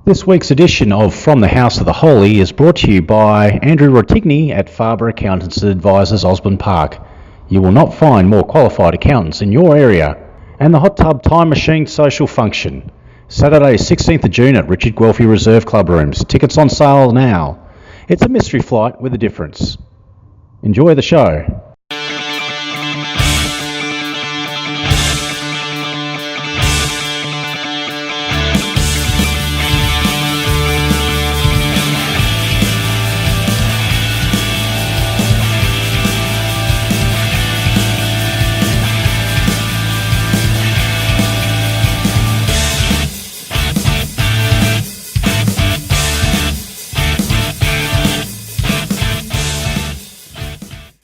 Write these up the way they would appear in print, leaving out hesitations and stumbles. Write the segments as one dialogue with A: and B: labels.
A: This week's edition of From the House of the Holy is brought to you by Andrew Rotigny at Farber Accountants and Advisors, Osborne Park. You will not find more qualified accountants in your area. And the Hot Tub Time Machine Social Function. Saturday, 16th of June at Richard Guelphy Reserve Club Rooms. Tickets on sale now. It's a mystery flight with a difference. Enjoy the show.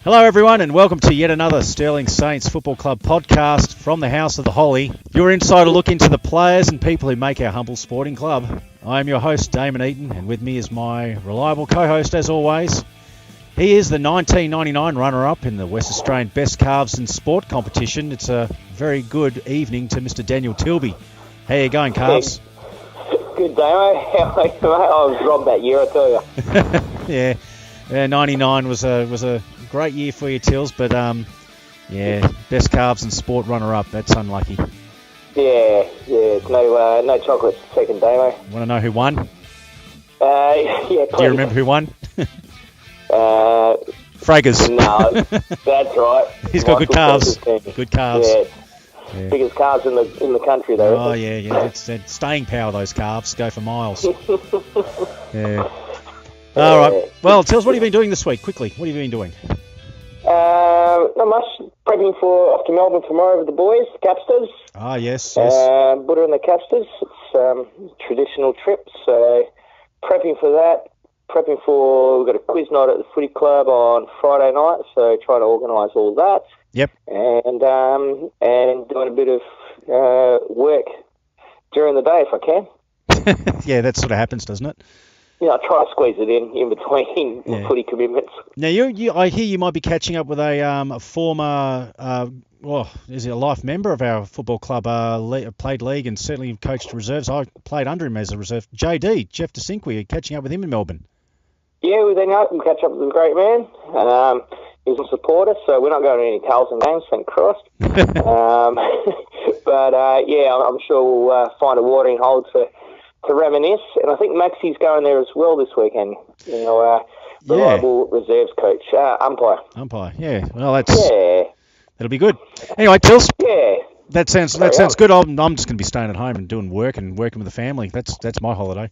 A: Hello everyone and welcome to yet another Stirling Saints Football Club podcast from the House of the Holy. Your insider look into the players and people who make our humble sporting club. I am your host Damon Eaton and with me is my reliable co-host as always. He is the 1999 runner-up in the West Australian Best Calves in Sport competition. It's a very good evening to Mr. Daniel Tilby. How you going, Calves?
B: Good, Damo. I was robbed that year, I tell you.
A: Yeah, 99 was a great year for you, Tills, but Best Calves and Sport runner-up. That's unlucky.
B: Yeah, no chocolates second, Damo.
A: Want to know who won?
B: Yeah,
A: Do you remember who won? Fraggers.
B: No, that's right.
A: He's got good calves. Good calves.
B: Yeah. Biggest calves in the country, though.
A: Oh yeah. It's staying power. Those calves go for miles. Yeah. All right. Well, Tills, what have you been doing this week? Quickly, what have you been doing?
B: Not much. Prepping for off to Melbourne tomorrow with the boys, Capsters.
A: Ah, yes.
B: Buddha and the Capsters. It's a traditional trip, so prepping for that. We've got a quiz night at the footy club on Friday night, so trying to organise all that.
A: Yep.
B: And doing a bit of work during the day if I can.
A: Yeah, that sort of happens, doesn't it?
B: Yeah, I try to squeeze it in between footy commitments.
A: Now, I hear you might be catching up with a former, is he a life member of our football club, played league and certainly coached reserves. I played under him as a reserve. JD, Jeff DeCinque, catching up with him in Melbourne.
B: Yeah, we catch up with the great man. He's a supporter, so we're not going to any Carlton games, thank Christ. But I'm sure we'll find a watering hole to reminisce, and I think Maxi's going there as well this weekend. Reliable reserves coach, umpire.
A: Yeah. Well, that'll be good. Anyway, Tills.
B: Yeah.
A: That sounds good. I'm just going to be staying at home and doing work and working with the family. That's my holiday.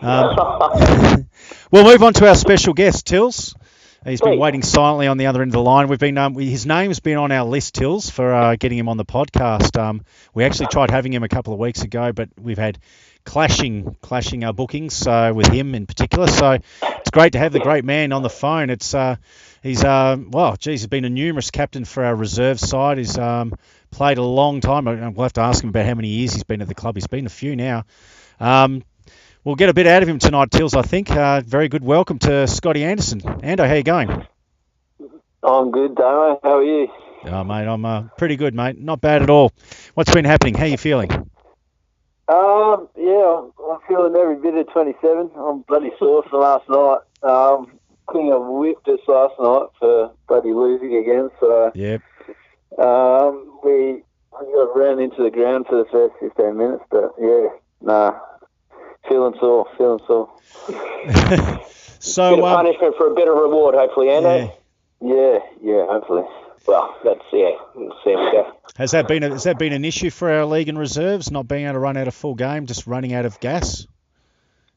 A: We'll move on to our special guest, Tills. He's been waiting silently on the other end of the line. His name's been on our list, Tills, for getting him on the podcast. We actually tried having him a couple of weeks ago, but we've had clashing bookings with him in particular. So it's great to have the great man on the phone. He's been a numerous captain for our reserve side. He's played a long time. We'll have to ask him about how many years he's been at the club. He's been a few now. We'll get a bit out of him tonight, Tills, I think. Very good welcome to Scotty Anderson. Ando, how you going?
C: I'm good, Damo. How are you?
A: Oh, mate, I'm pretty good, mate. Not bad at all. What's been happening? How are you feeling?
C: I'm feeling every bit of 27. I'm bloody sore from last night. I think I whipped us last night for bloody losing again. So
A: yep.
C: We got ran into the ground for the first 15 minutes, but feeling sore.
A: So,
B: bit of punishment for a bit of reward, hopefully, Andy.
C: Yeah, hopefully.
B: Well, we'll see how we go.
A: Has that been an issue for our league and reserves, not being able to run out a full game, just running out of gas?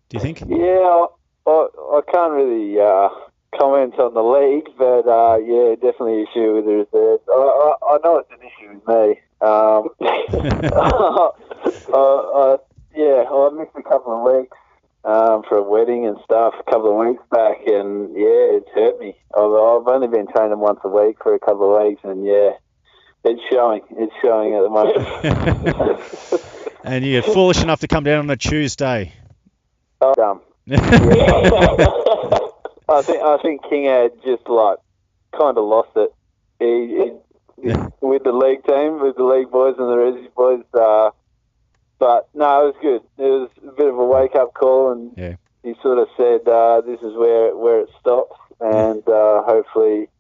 A: Do you think?
C: Yeah, I can't really comment on the league, but definitely an issue with the reserves. I know it's an issue with me. I missed a couple of weeks for a wedding and stuff a couple of weeks back, and it's hurt me. I've only been training once a week for a couple of weeks, and it's showing at the moment.
A: And you're foolish enough to come down on a Tuesday.
C: Oh, dumb. I think King had just kind of lost it. He with the league team, with the league boys and the Resi boys, but no, it was good. It was a bit of a wake-up call, and he sort of said, this is where it stops, and hopefully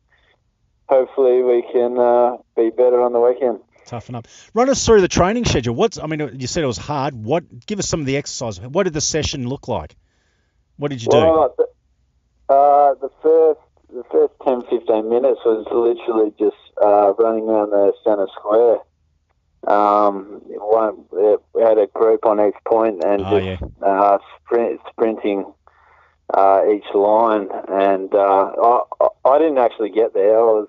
C: we can be better on the weekend.
A: Toughen up. Run us through the training schedule. You said it was hard. Give us some of the exercise. What did the session look like? What did you do?
C: Well, the first 10, 15 minutes was literally just running around the centre square. We had a group on each point and sprinting each line. And I didn't actually get there. I was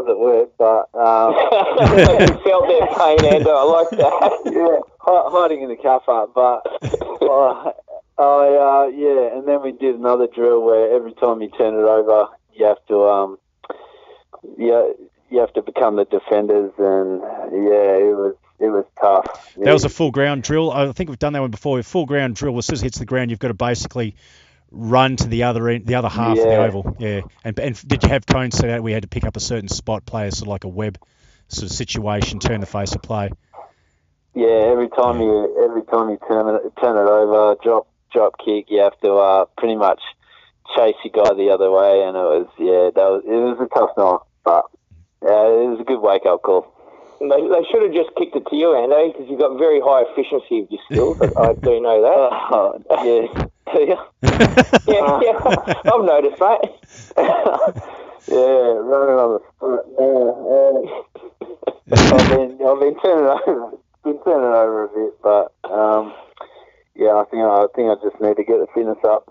C: at work, but
B: you felt their pain, Ando. I like that.
C: Yeah, hiding in the car park. But and then we did another drill where every time you turn it over, you have to you have to become the defenders, and it was tough.
A: That was a full ground drill. I think we've done that one before. A full ground drill, as soon as it hits the ground, you've got to basically run to the other end, the other half of the oval. Yeah. And did you have cones set out? We had to pick up a certain spot, play sort of like a web sort of situation, turn the face of play.
C: Yeah, every time you turn it over, drop kick, you have to pretty much chase your guy the other way, and it was a tough night, but it was a good wake up call.
B: They should have just kicked it to you, Ando, because you've got very high efficiency of your skills. I do know that.
C: Yeah.
B: Yeah. I've noticed, mate.
C: Running on the foot. I've been turning over a bit, but I think I just need to get the fitness up.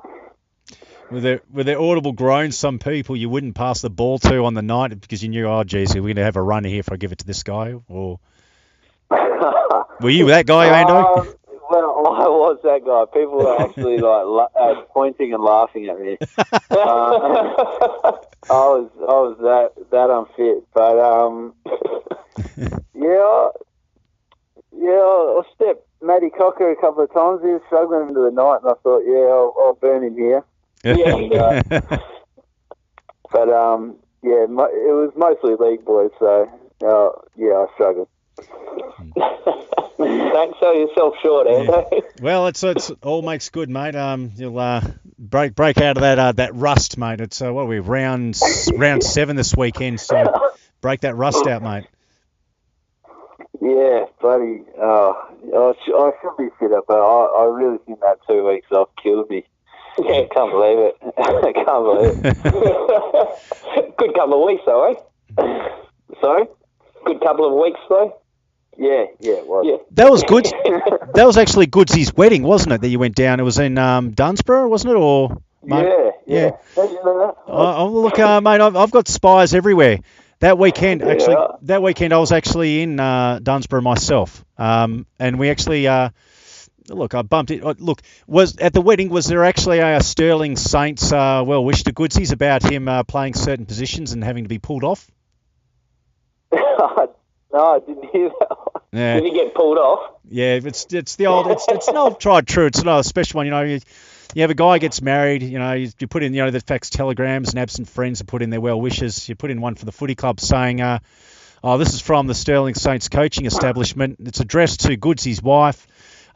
A: Were there audible groans? Some people you wouldn't pass the ball to on the night because you knew, oh, geez, we're going to have a runner here if I give it to this guy? Or were you that guy, Ando?
C: Well, I was that guy. People were actually pointing and laughing at me. I was that unfit, but I stepped Matty Cocker a couple of times. He was struggling into the night, and I thought, I'll burn him here. But it was mostly league boys, so I struggled.
B: Don't sell yourself short, Ando.
A: Yeah. Well, it's all makes good, mate. You'll break out of that rust, mate. It's what are we round 7 this weekend, so break that rust out, mate.
C: Yeah, bloody. I should be fitter, but I really think that 2 weeks off killed me.
B: Yeah, can't believe it.
C: Can't believe it.
B: Good couple of weeks, though, eh?
C: Sorry?
B: Good couple of weeks, though.
C: Yeah, it was.
B: Yeah.
A: That was good. That was actually Goodsy's wedding, wasn't it? That you went down. It was in Dunsborough, wasn't it? Or
C: yeah.
B: How did you know that?
A: Look, mate, I've got spies everywhere. That weekend, I was actually in Dunsborough myself, and we actually, I bumped it. Look, was at the wedding, was there actually a Stirling Saints well wish to Goodsy's about him playing certain positions and having to be pulled off?
C: No, I didn't hear that one.
A: Yeah.
B: Did he get pulled off?
A: Yeah, it's the old, it's an old tried true. It's not a special one, you have a guy gets married, you put in, the fax telegrams and absent friends to put in their well wishes. You put in one for the footy club saying, this is from the Stirling Saints coaching establishment. It's addressed to Goodsy's wife.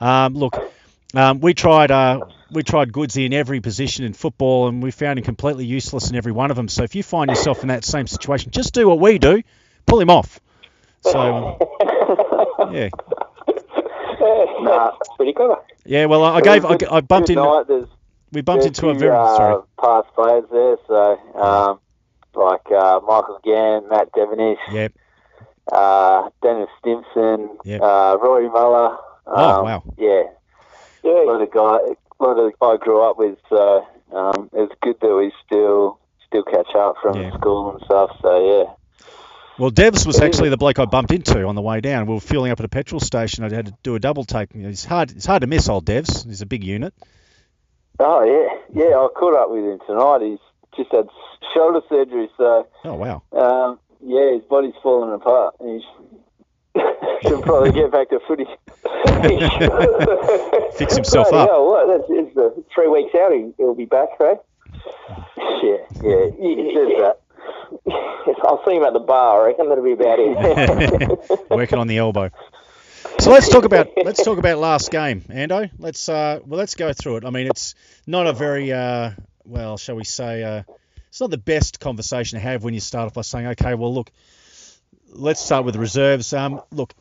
A: We tried Goodsy in every position in football, and we found him completely useless in every one of them. So if you find yourself in that same situation, just do what we do, pull him off. So, yeah.
B: That's pretty clever.
A: Yeah, well, I bumped in. We bumped into a very
C: past players there, so Michael Gann, Matt Devenish, Dennis Stimson, Rory Muller.
A: Wow.
C: Yeah. A lot of guys I grew up with, so it's good that we still catch up from school and stuff. So yeah.
A: Well, Devs was actually the bloke I bumped into on the way down. We were fueling up at a petrol station. I had to do a double take. It's hard to miss old Devs. He's a big unit.
C: Oh yeah. I caught up with him tonight. He's just had shoulder surgery, so.
A: Oh wow.
C: His body's falling apart. He should probably get back to footy.
A: Fix himself up.
B: Yeah, what? It's 3 weeks out. He'll be back, right?
C: Yeah. He says that.
B: I'll see him at the bar. I reckon that'll be about it.
A: Working on the elbow. So let's talk about last game, Ando. Let's go through it. I mean, it's not a very shall we say, it's not the best conversation to have when you start off by saying, okay, well, look, let's start with the reserves. Look,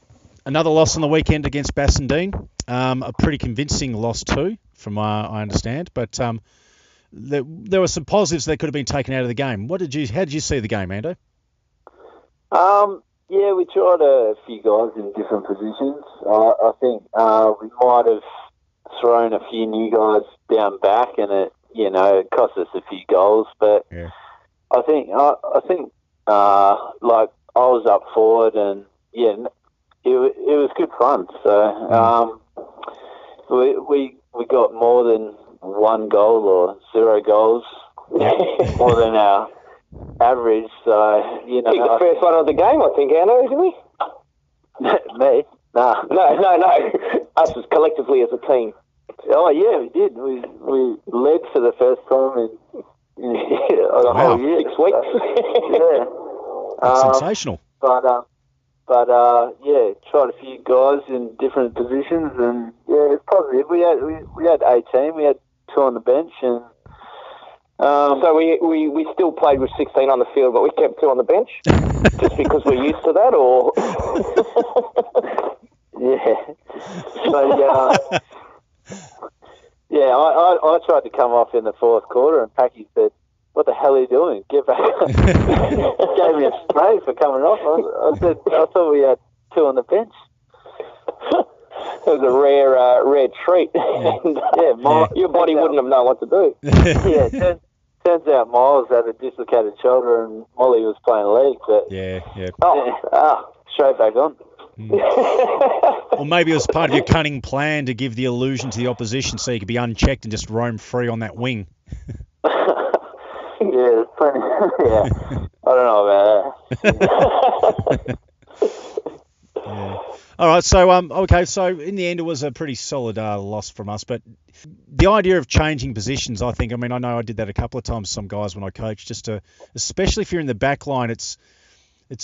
A: another loss on the weekend against Bassendean. A pretty convincing loss too, from I understand. But there were some positives that could have been taken out of the game. How did you see the game, Ando?
C: Yeah, we tried a few guys in different positions. I think we might have thrown a few new guys down back, and it cost us a few goals. But
A: yeah.
C: I think like I was up forward, and yeah, it was good fun. So we got more than one goal or 0 goals more than our average. So
B: Picked the first one of the game, I think, Anna, didn't we?
C: Me? Nah.
B: No. Us as collectively as a team.
C: Oh yeah, we did. We led for the first time in the whole year.
B: 6 weeks.
C: Yeah.
A: That's sensational.
C: But tried a few guys in different positions, and yeah, it's positive. We had 18. We had 2 on the bench, and
B: so we still played with 16 on the field, but we kept 2 on the bench just because we're used to that, or
C: yeah. But yeah, I tried to come off in the 4th quarter, and Packy said, "What the hell are you doing? Get back!" Gave me a spray for coming off. I said, "I thought we had 2 on the bench."
B: It was a rare treat. Your body wouldn't have known what to do.
C: Yeah, turns out Miles had a dislocated shoulder and Molly was playing league, but straight back on.
A: Or maybe it was part of your cunning plan to give the illusion to the opposition so you could be unchecked and just roam free on that wing.
C: Yeah, there's plenty. Yeah, I don't know about that.
A: Yeah. All right, so in the end it was a pretty solid loss from us, but the idea of changing positions, I know I did that a couple of times with some guys when I coached, especially if you're in the back line, it's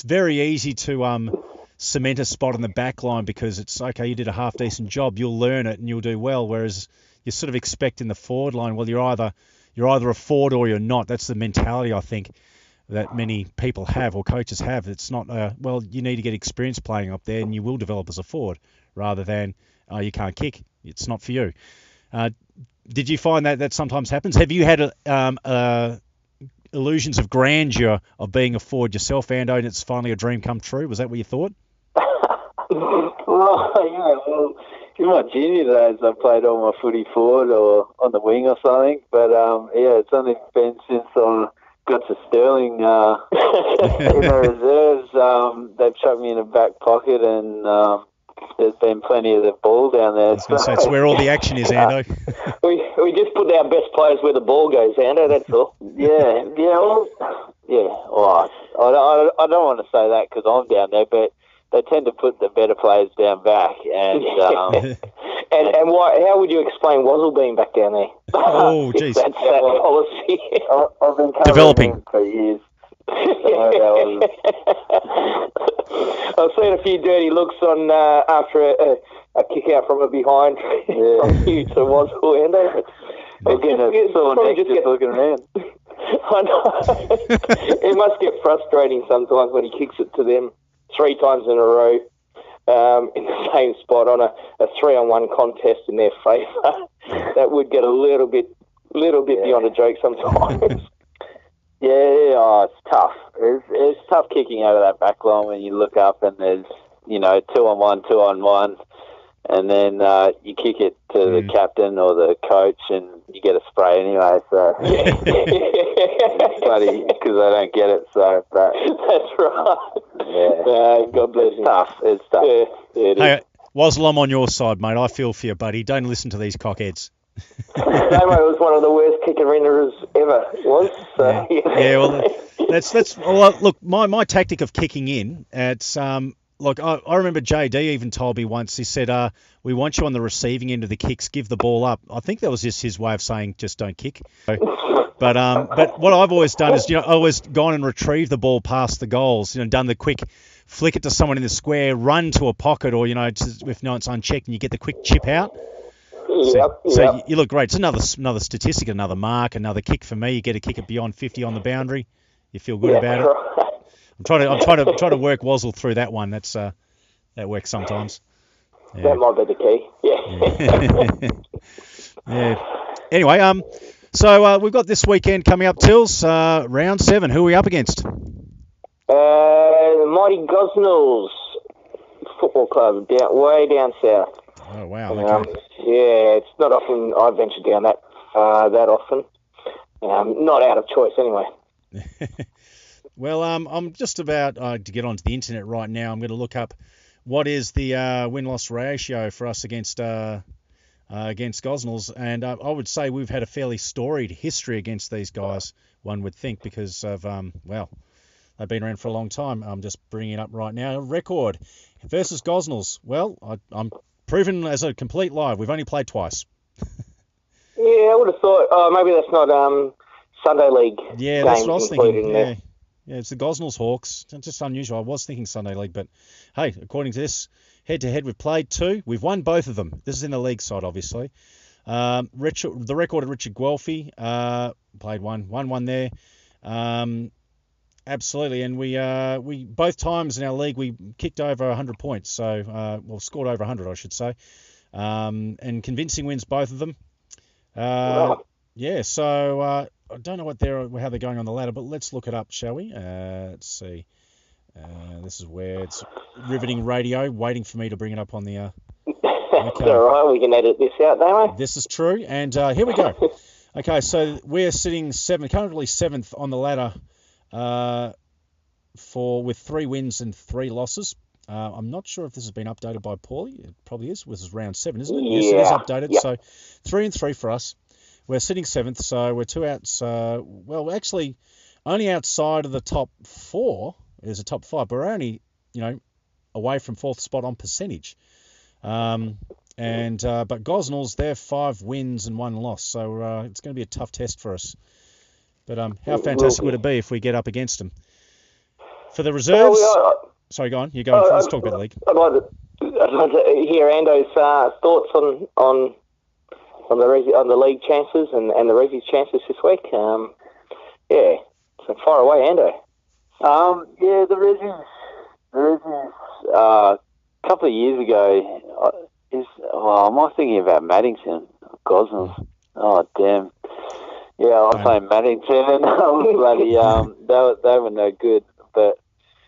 A: very easy to cement a spot in the back line because it's okay, you did a half decent job, you'll learn it and you'll do well, whereas you sort of expect in the forward line, well, you're either a forward or you're not. That's the mentality, I think, that many people have or coaches have. It's not, you need to get experience playing up there and you will develop as a forward rather than, you can't kick. It's not for you. Did you find that sometimes happens? Have you had illusions of grandeur of being a forward yourself, Ando, and it's finally a dream come true? Was that what you thought?
C: Well, in my junior days, I played all my footy forward or on the wing or something. But it's only been since I got to Stirling in the reserves. They've chucked me in the back pocket, and there's been plenty of the ball down there.
A: I was going to say, it's where all the action is, Ando.
B: we just put our best players where the ball goes, Ando, that's all.
C: Well, I don't want to say that because I'm down there, but they tend to put the better players down back, and
B: and why? How would you explain Wazzle being back down there?
A: Oh, jeez,
B: that's that policy.
C: I've been
A: developing
C: for years.
B: I've seen a few dirty looks on after a kick out from behind from you to Wazzle, and
C: just looking around.
B: I know. It must get frustrating sometimes when he kicks it to them 3 times in a row in the same spot on a 3-on-1 contest in their favour. That would get a little bit beyond a joke sometimes.
C: It's tough. It's tough kicking out of that back line when you look up and there's 2-on-1, 2-on-1, and then you kick it to the captain or the coach and you get a spray anyway. So it's funny because I don't get it. So
B: that's right. God bless you.
C: It's tough.
B: Yeah,
A: hey, Wazzle, I'm on your side, mate. I feel for you, buddy. Don't listen to these cockheads.
B: Damo was one of the worst kicker winners ever. Was so,
A: look, my tactic of kicking in. It's Like, I remember JD even told me once, he said, we want you on the receiving end of the kicks, give the ball up. I think that was just his way of saying just don't kick. So But what I've always done is, always gone and retrieved the ball past the goals, done the quick flick it to someone in the square, run to a pocket, or, if no, it's unchecked and you get the quick chip out. So you look great. It's another statistic, another mark, another kick for me. You get a kick at beyond 50 on the boundary. You feel good about it.
B: Right.
A: I'm trying to work Wazzle through that one. That works sometimes. Yeah.
B: That might be the key.
A: Yeah. Anyway, so we've got this weekend coming up, Tills. Round 7. Who are we up against?
B: The mighty Gosnells Football Club, way down south.
A: Oh wow! Okay.
B: Yeah, it's not often I venture down that often. Not out of choice anyway.
A: Well, I'm just about to get onto the internet right now. I'm going to look up what is the win-loss ratio for us against Gosnells, and I would say we've had a fairly storied history against these guys. One would think because of they've been around for a long time. I'm just bringing it up right now. Record versus Gosnells. Well, I'm proven as a complete lie. We've only played twice.
B: Yeah, I would have thought. Oh, maybe that's not Sunday League.
A: Yeah, that's what I was thinking. Yeah, it's the Gosnells Hawks. It's just unusual. I was thinking Sunday League, but hey, according to this, head-to-head, we've played 2. We've won both of them. This is in the league side, obviously. The record of Richard Guelphy, played 1 there. Absolutely, and we both times in our league we kicked over 100 points, so scored over 100, I should say, and convincing wins both of them.
B: Wow.
A: Yeah, so I don't know how they're going on the ladder, but let's look it up, shall we? Let's see. This is where it's riveting radio, waiting for me to bring it up on the. Okay.
B: It's all right, we can edit this out, don't we?
A: This is true, and here we go. Okay, so we're sitting currently 7th on the ladder. With 3 wins and 3 losses. I'm not sure if this has been updated by Paulie. It probably is. This is round 7, isn't it?
B: Yeah.
A: Yes, it is updated.
B: Yep.
A: So 3 and 3 for us. We're sitting 7th, so we're 2 outs. Actually, only outside of the top 4 is a top 5, but we're only, away from 4th spot on percentage. But Gosnells, they're 5 wins and 1 loss, so it's going to be a tough test for us. But how fantastic would it be if we get up against them? For the reserves... Sorry, go on. You go. Let's talk about the league.
B: I'd like to hear Ando's thoughts on the league chances and the Reggie's chances this week. So far away, Ando.
C: The Reggie's a couple of years ago am I thinking about Maddington, Gosnells? Oh, damn. Yeah, I was playing Maddington, and they were no good. But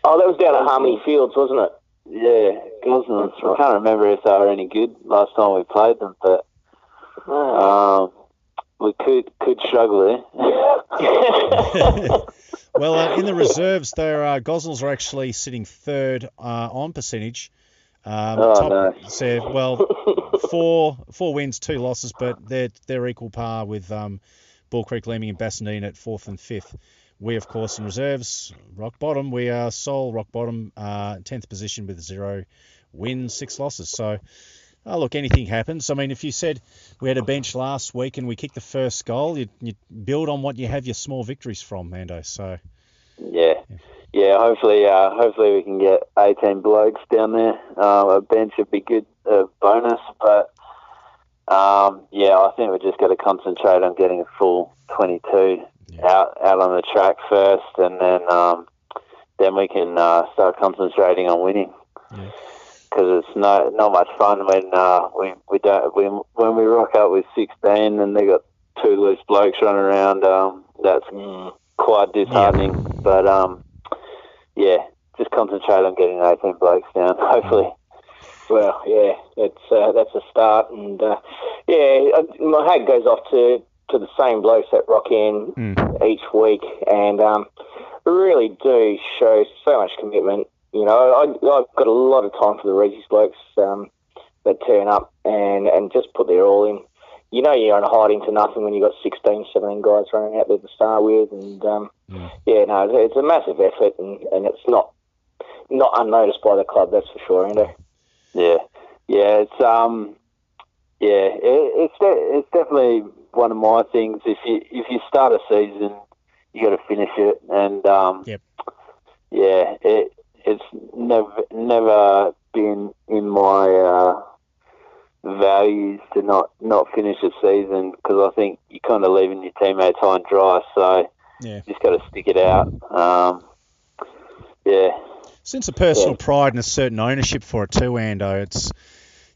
B: that was down at Harmony Fields, wasn't it?
C: Yeah, Gosnells. I can't remember if they were any good last time we played them, but we could struggle there.
A: Well, in the reserves, Gosnells are actually sitting 3rd on percentage.
C: No.
A: So, 4 wins, 2 losses, but they're equal par with Bull Creek, Leeming and Bassendean at 4th and 5th. We, of course, in reserves, rock bottom. We are sole rock bottom, 10th position with 0 wins, 6 losses. So, look, anything happens. I mean, if you said we had a bench last week and we kicked the first goal, you'd build on what you have your small victories from, Mando. So,
C: yeah. Hopefully we can get 18 blokes down there. A bench would be good, bonus, but I think we just got to concentrate on getting a full 22 out on the track first, and then we can start concentrating on winning. Because it's not much fun when we rock up with 16 and they got 2 loose blokes running around. That's quite disheartening. But just concentrate on getting 18 blokes down. Hopefully.
B: Well, that's a start, and my hat goes off to the same blokes that rock in each week, and really do show so much commitment. I've got a lot of time for the Reggie's blokes that turn up and just put their all in. You're on hiding to nothing when you've got 16, 17 guys running out there to start with, and it's a massive effort, and it's not unnoticed by the club, that's for sure, Ando.
C: Yeah, it's it's definitely one of my things. If you start a season, you got to finish it, and it's never been in my values to not finish a season, because I think you're kind of leaving your teammates high and dry. So you just got to stick it out.
A: Sense of personal pride and a certain ownership for it too, Ando. It's,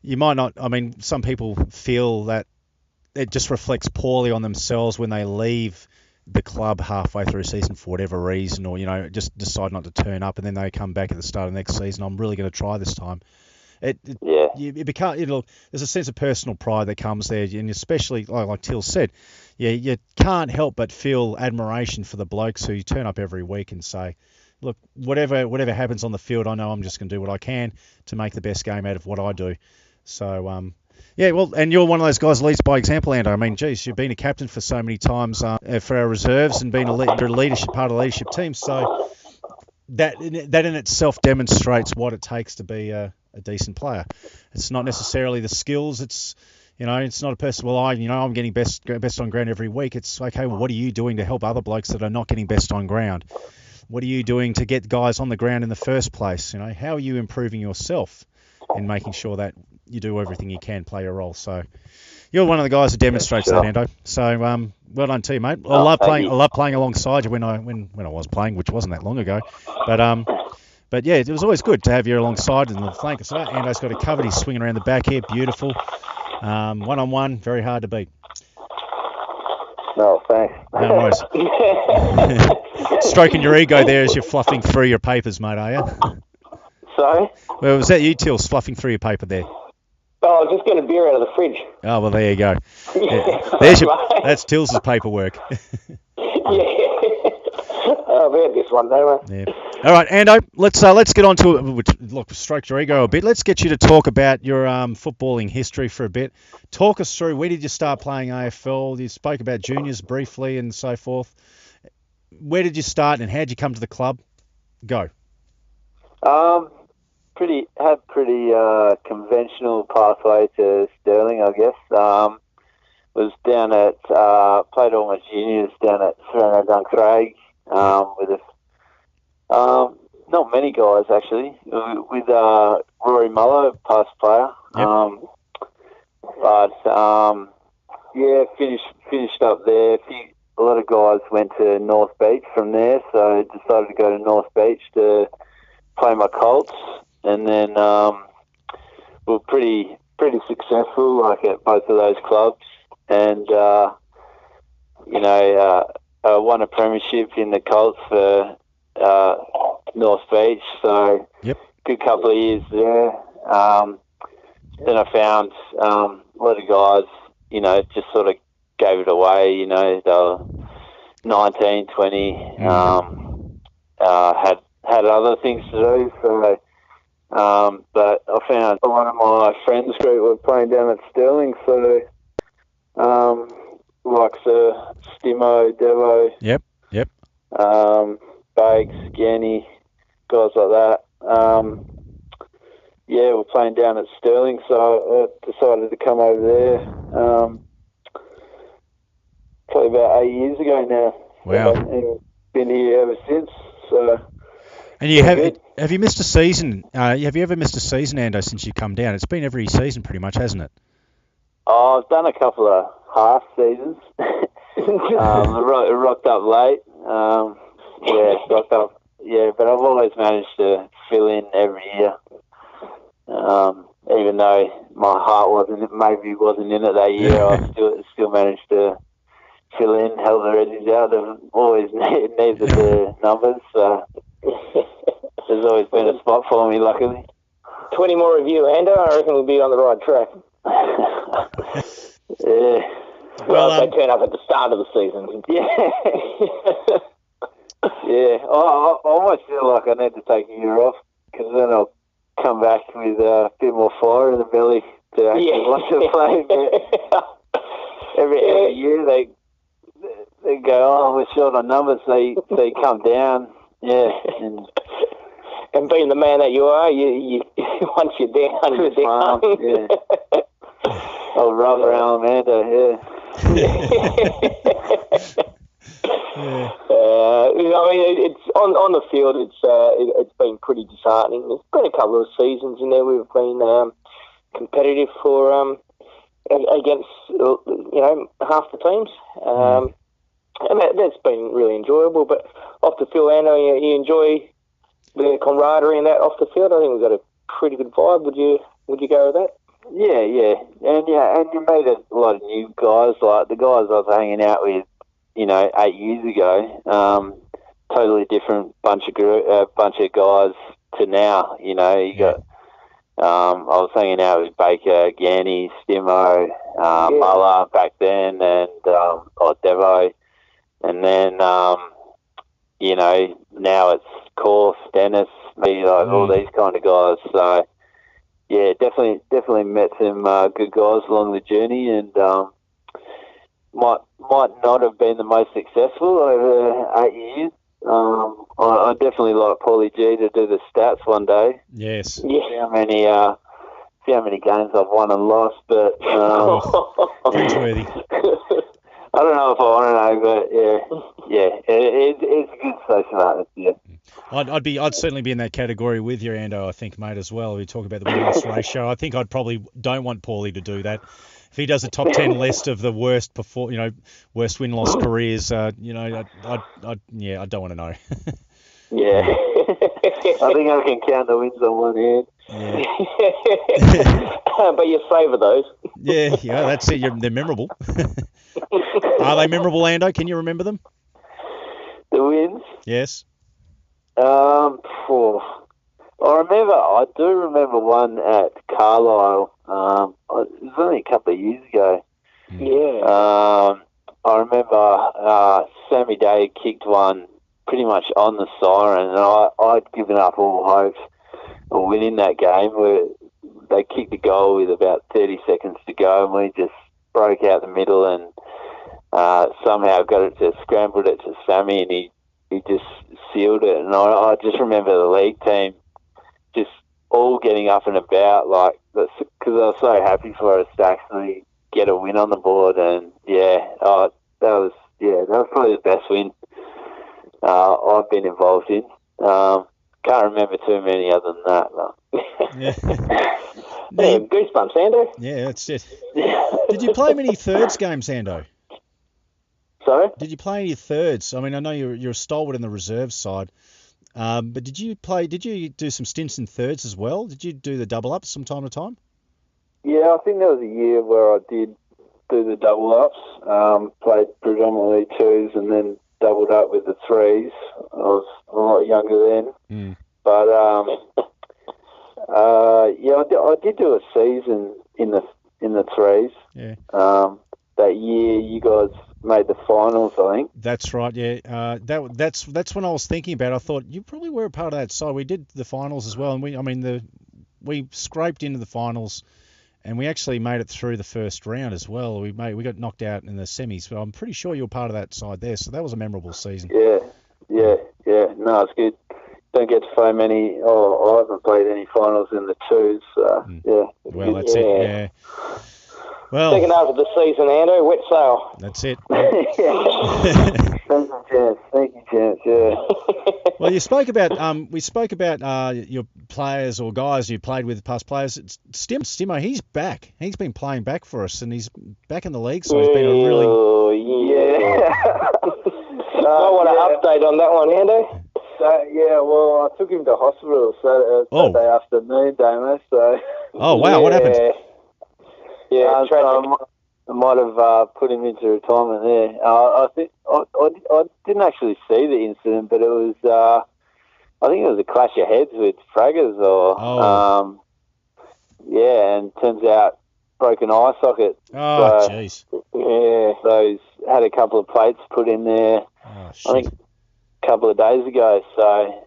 A: you might not, I mean, some people feel that it just reflects poorly on themselves when they leave the club halfway through a season for whatever reason, or, just decide not to turn up, and then they come back at the start of the next season. I'm really going to try this time. There's a sense of personal pride that comes there, and especially, like Till said, you can't help but feel admiration for the blokes who turn up every week and say, look, whatever happens on the field, I know I'm just going to do what I can to make the best game out of what I do. So, and you're one of those guys who leads by example, Ando. I mean, geez, you've been a captain for so many times for our reserves and been a part of the leadership team. So that in itself demonstrates what it takes to be a decent player. It's not necessarily the skills. It's not a person. Well, I'm getting best on ground every week. It's okay. Well, what are you doing to help other blokes that are not getting best on ground? What are you doing to get guys on the ground in the first place? How are you improving yourself and making sure that you do everything you can, play your role? So you're one of the guys who demonstrates that, Ando. So well done to you, mate. I love playing alongside you when I was playing, which wasn't that long ago. But yeah, it was always good to have you alongside in the flank. So Ando's got it covered. He's swinging around the back here, beautiful. One-on-one, very hard to beat.
C: No, thanks.
A: No worries. Stroking your ego there as you're fluffing through your papers, mate, are you?
B: Sorry?
A: Well, was that you, Tills, fluffing through your paper there?
B: Oh, I was just getting a beer out of the fridge.
A: Oh, well, there you go. That's Tills' paperwork.
B: I've had this one, don't I?
A: Yeah. All right, Ando, let's get on to it. Look, stroked your ego a bit. Let's get you to talk about your footballing history for a bit. Talk us through, where did you start playing AFL? You spoke about juniors briefly and so forth. Where did you start and how did you come to the club? Go.
C: Pretty conventional pathway to Stirling, I guess. Was down at played all my juniors down at Sereno Duncraig with not many guys actually, with Rory Mullo, past player.
A: Yep.
C: Finished up there. A lot of guys went to North Beach from there, so I decided to go to North Beach to play my Colts, and then we were pretty successful, like at both of those clubs, and I won a premiership in the Colts for North Beach, so good couple of years there. Then I found a lot of guys, just sort of gave it away, they were 19, 20, had other things to do, so but I found one of my friends group were playing down at Stirling, so like Stimo, Devo, Bags, Ganny, guys like that. We're playing down at Stirling, so I decided to come over there. Probably about 8 years ago now.
A: Wow.
C: And been here ever since. So.
A: And have you missed a season? Have you ever missed a season, Ando, since you've come down? It's been every season pretty much, hasn't it?
C: Oh, I've done a couple of half seasons. Rocked up late. Rocked up. Yeah, but I've always managed to fill in every year. Even though my heart wasn't in it that year, I still managed to fill in, held the edges out. I've always needed the numbers, so there's always been a spot for me, luckily.
B: 20 more of you, Ando, I reckon we'll be on the right track.
C: Yeah.
B: Well, they turn up at the start of the season.
C: Yeah. Yeah. I almost feel like I need to take a year off, because then I'll come back with a bit more fire in the belly to actually want to play. Every year they go, oh, we're short on numbers. They come down. Yeah.
B: And being the man that you are, you once you're down, you're down.
C: Yeah. Oh, rubber Alamanda, yeah.
A: Yeah.
B: I mean, it's on the field. It's been pretty disheartening. There's been a couple of seasons in there we've been competitive for against half the teams, and that's been really enjoyable. But off the field, Ando, you enjoy the camaraderie and that off the field. I think we've got a pretty good vibe. Would you go with that?
C: Yeah, and you meet a lot of new guys, like the guys I was hanging out with, 8 years ago. Totally different bunch of guys to now. You got. I was hanging out with Baker, Ganny, Stimo, Muller back then, and Devo, and then now it's Corf, Dennis, me, all these kind of guys. So. Yeah, definitely met some good guys along the journey, and might not have been the most successful over 8 years. I definitely like Paulie G to do the stats one day.
A: Yes.
C: See how many games I've won and lost, but
A: cringeworthy.
C: I don't know if I want to know, but it's a good social atmosphere.
A: I'd certainly be in that category with you, Ando, I think, mate, as well. We talk about the win-loss ratio. I think I'd probably don't want Paulie to do that. If he does a top 10 list of the worst worst win-loss careers, I don't want to know.
C: Yeah. I think I can count the wins on one hand.
A: Yeah.
B: But you favour those.
A: Yeah, that's it. They're memorable. Are they memorable, Ando? Can you remember them?
C: The wins?
A: Yes.
C: I do remember one at Carlisle. It was only a couple of years ago.
B: Yeah.
C: I remember Sammy Day kicked one pretty much on the siren, and I'd given up all hope of winning that game. Where they kicked a goal with about 30 seconds to go, and we just broke out the middle and somehow scrambled it to Sammy, and he just sealed it. And I just remember the league team just all getting up and about, like, because I was so happy for us to actually get a win on the board. And that was probably the best win I've been involved in. Can't remember too many other than that.
B: Goosebumps, Ando.
A: Yeah, that's it. Did you play many thirds games, Ando?
C: Sorry?
A: Did you play any thirds? I mean, I know you're a stalwart in the reserve side, but did you do some stints in thirds as well? Did you do the double ups from time to time?
C: Yeah, I think there was a year where I did do the double ups. Played predominantly twos and then doubled up with the threes. I was a lot younger then. But I did do a season in the threes.
A: Yeah.
C: That year you guys made the finals, I think.
A: That's right. Yeah. That's when I was thinking about it. I thought you probably were a part of that side. We did the finals as well, and we scraped into the finals, and we actually made it through the first round as well. We got knocked out in the semis, but I'm pretty sure you were part of that side there. So that was a memorable season.
C: Yeah. No, it's good. Don't get to play many. I haven't played any finals in the twos. Yeah.
A: Well, that's it. Yeah. Well,
B: second half of the season, Ando, wet sail.
A: That's it.
C: Thank you, Chance. Yeah.
A: Well, we spoke about your players or guys you played with, past players. Stimo, he's back. He's been playing back for us, and he's back in the league. So he's been a really.
B: Oh yeah. I want an update on that one, Ando.
C: Well, I took him to hospital Saturday afternoon, Damo. So.
A: Oh wow! What happened?
C: Yeah, so I might have put him into retirement there. I think I didn't actually see the incident, but it was I think it was a clash of heads with Fraggers and turns out broken eye socket.
A: Oh, jeez.
C: So he's had a couple of plates put in there.
A: Oh, shit.
C: I think a couple of days ago. So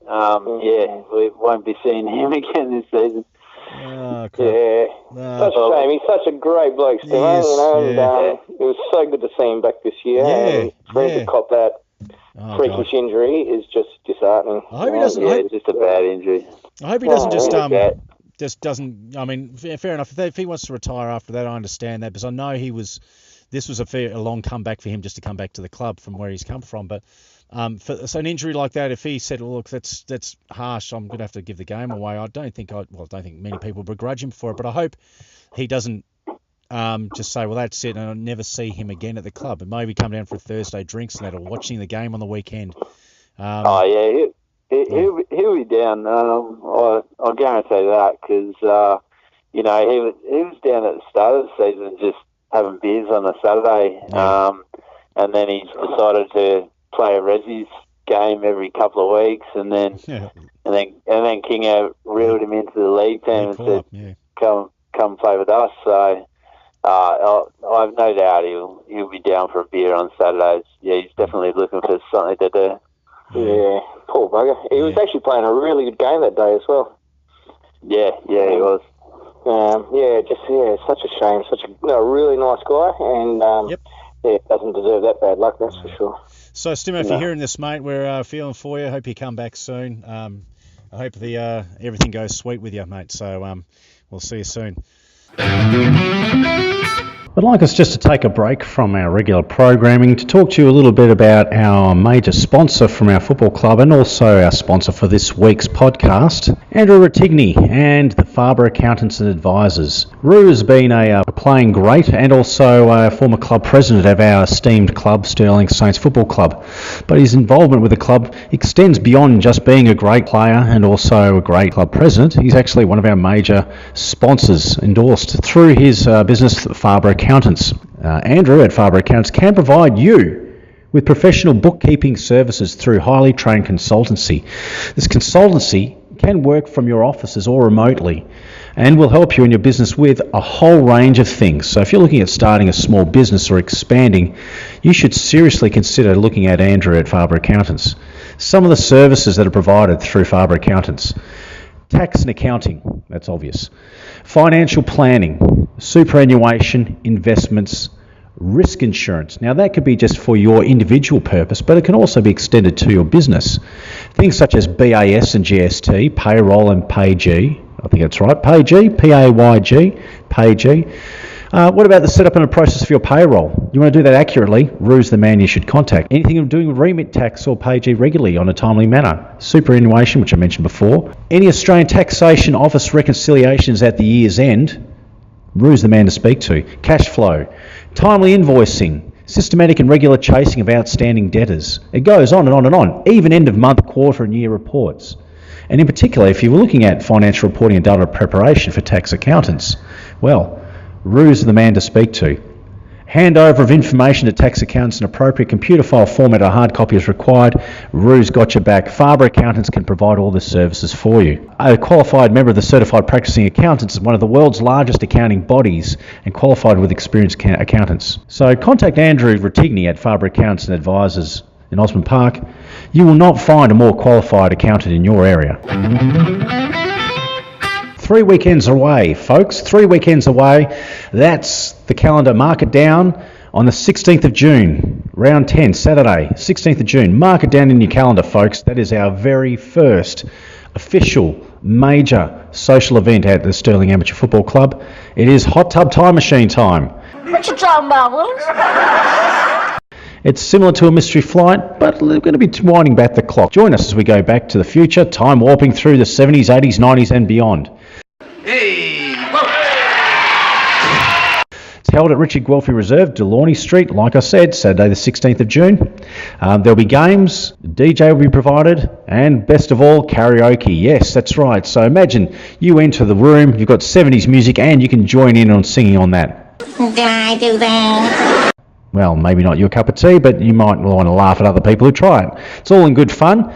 C: we won't be seeing him again this season.
A: Oh,
B: yeah, such a shame. He's such a great bloke, Steve.
A: Yes,
B: it was so good to see him back this year.
A: Yeah,
B: for him to cop that freakish injury is just disheartening.
A: I hope he doesn't.
C: It's just a bad injury.
A: I hope he doesn't just just doesn't. I mean, fair enough. If he wants to retire after that, I understand that, because I know this was a long comeback for him just to come back to the club from where he's come from. But so an injury like that, if he said, well, look, that's harsh, I'm going to have to give the game away, I don't think many people begrudge him for it. But I hope he doesn't just say, well, that's it, and I'll never see him again at the club. And maybe come down for Thursday drinks and that, or watching the game on the weekend.
C: He'll be down. I'll guarantee that, because he was down at the start of the season just having beers on a Saturday, and then he's decided to play a Resi's game every couple of weeks, and then Kingo reeled him into the league team and said, "Come play with us." So I've no doubt he'll be down for a beer on Saturdays. Yeah, he's definitely looking for something to do.
B: Yeah, poor bugger. He was actually playing a really good game that day as well.
C: Yeah, he was.
B: Such a shame. Such a really nice guy, and doesn't deserve that bad luck, that's for sure.
A: So, Stimo, if you're hearing this, mate, we're feeling for you. Hope you come back soon. I hope everything goes sweet with you, mate. So we'll see you soon. I'd like us just to take a break from our regular programming to talk to you a little bit about our major sponsor from our football club, and also our sponsor for this week's podcast, Andrew Rettigny and the Faber Accountants and Advisors. Roo has been a playing great and also a former club president of our esteemed club, Stirling Saints Football Club. But his involvement with the club extends beyond just being a great player and also a great club president. He's actually one of our major sponsors, endorsed through his business, Faber Accountants. Andrew at Faber Accountants can provide you with professional bookkeeping services through highly trained consultancy. This consultancy can work from your offices or remotely and will help you in your business with a whole range of things. So if you're looking at starting a small business or expanding, you should seriously consider looking at Andrew at Faber Accountants. Some of the services that are provided through Faber Accountants: tax and accounting, that's obvious; financial planning, superannuation, investments, risk insurance. Now that could be just for your individual purpose, but it can also be extended to your business. Things such as BAS and GST, payroll and PayG. I think that's right, PayG, PAYG, PayG. What about the setup and the process for your payroll? You want to do that accurately, Roo's the man you should contact. Anything of doing with remit tax or PayG regularly on a timely manner. Superannuation, which I mentioned before. Any Australian taxation office reconciliations at the year's end, Roo's the man to speak to. Cash flow, timely invoicing, systematic and regular chasing of outstanding debtors. It goes on and on and on, even end of month, quarter and year reports. And in particular, if you were looking at financial reporting and data preparation for tax accountants, well, Roo's the man to speak to. Handover of information to tax accountants in appropriate computer file format or hard copy is required. Roo's got your back. Faber Accountants can provide all the services for you. A qualified member of the Certified Practicing Accountants is one of the world's largest accounting bodies and qualified with experienced accountants. So contact Andrew Rettigny at Faber Accountants and Advisors in Osborne Park. You will not find a more qualified accountant in your area. 3 weekends away, folks. 3 weekends away. That's the calendar. Mark it down on the 16th of June. Round 10, Saturday, 16th of June. Mark it down in your calendar, folks. That is our very first official major social event at the Stirling Amateur Football Club. It is Hot Tub Time Machine time.
D: What you talking about, Willis?
A: It's similar to a mystery flight, but we're going to be winding back the clock. Join us as we go back to the future, time warping through the 70s, 80s, 90s and beyond.
D: Hey, whoa.
A: It's held at Richard Guelphy Reserve, Delaunay Street, like I said, Saturday the 16th of June. There'll be games, DJ will be provided, and best of all, karaoke. Yes, that's right. So imagine you enter the room, you've got 70s music, and you can join in on singing on that.
D: Can I do that?
A: Well, maybe not your cup of tea, but you might want to laugh at other people who try it. It's all in good fun.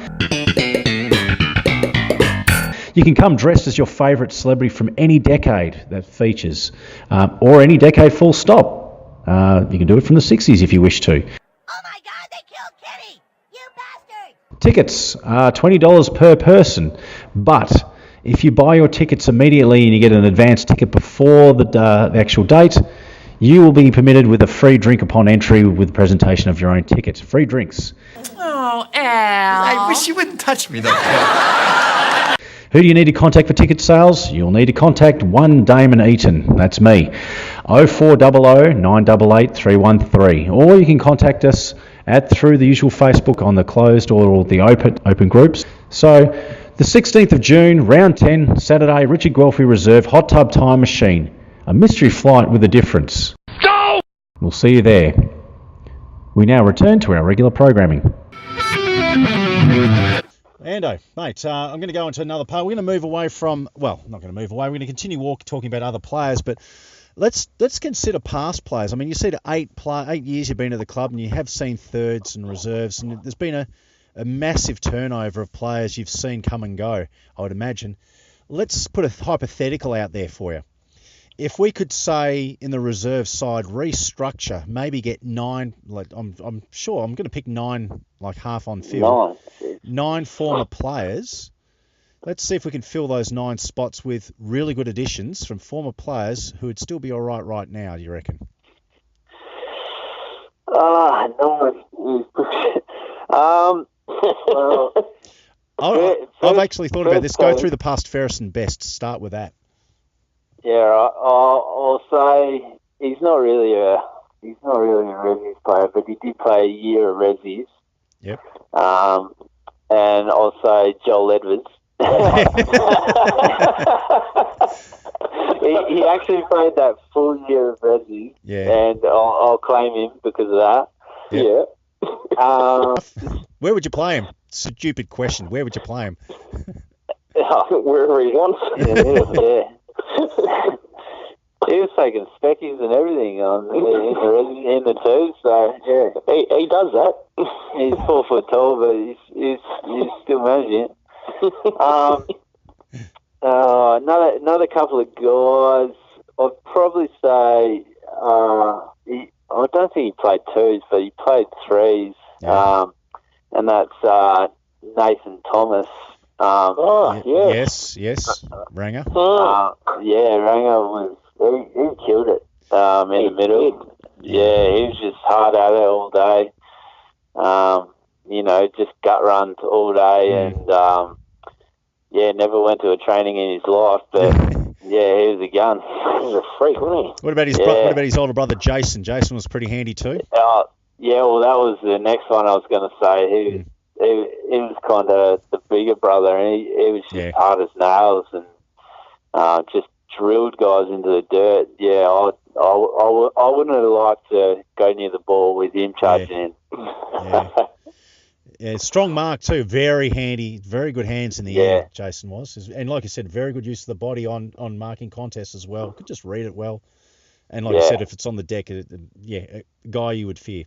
A: You can come dressed as your favourite celebrity from any decade that features, or any decade full stop. You can do it from the 60s if you wish to.
D: Oh my God, they killed Kenny! You bastard!
A: Tickets are $20 per person, but if you buy your tickets immediately and you get an advance ticket before the actual date, you will be permitted with a free drink upon entry with presentation of your own ticket. Free drinks.
E: Oh, Al. I wish you wouldn't touch me though.
A: Who do you need to contact for ticket sales? You'll need to contact one Damon Eaton. That's me. 0400 988 313. Or you can contact us through the usual Facebook on the closed or the open groups. So the 16th of June, round 10, Saturday, Richard Guelphy Reserve, Hot Tub Time Machine. A mystery flight with a difference. Go! We'll see you there. We now return to our regular programming. Ando, mate, I'm going to go into another part. We're going to move away from, well, not going to move away. We're going to continue talking about other players, but let's consider past players. I mean, you see the 8 years you've been at the club, and you have seen thirds and reserves, and there's been a massive turnover of players you've seen come and go, I would imagine. Let's put a hypothetical out there for you. If we could say in the reserve side restructure, maybe get 9, like I'm sure I'm going to pick 9, like half on field. 9 former players. Let's see if we can fill those 9 spots with really good additions from former players who would still be all right now, do you reckon? I've actually thought about this. Go through the past fairest and best. Start with that.
C: Yeah, I'll say he's not really a Resies player, but he did play a year of Resies.
A: Yep.
C: And I'll say Joel Edwards. he actually played that full year of Resies, and I'll claim him because of that.
A: Yep. Yeah. Where would you play him? Stupid question. Where would you play him?
B: Wherever he wants.
C: Yeah. He was taking speckies and everything in the twos, so yeah, he does that. He's 4 foot tall, but he's still managing it. Another couple of guys. I'd probably say I don't think he played twos, but he played threes.
A: Yeah.
C: And that's Nathan Thomas.
A: Yes, Ranger.
C: Ranger was he killed it in the middle. Yeah, he was just hard at it all day. Just gut runs all day, and never went to a training in his life. But he was a gun. He was a freak, wasn't he?
A: What about his what about his older brother Jason? Jason was pretty handy too.
C: Well, that was the next one I was going to say. He was kind of the bigger brother, and he was just hard as nails and just drilled guys into the dirt. Yeah, I wouldn't have liked to go near the ball with him charging in.
A: Yeah, strong mark too. Very handy, very good hands in the air, Jason was. And like I said, very good use of the body on marking contests as well. Could just read it well. And like I said, if it's on the deck, a guy you would fear.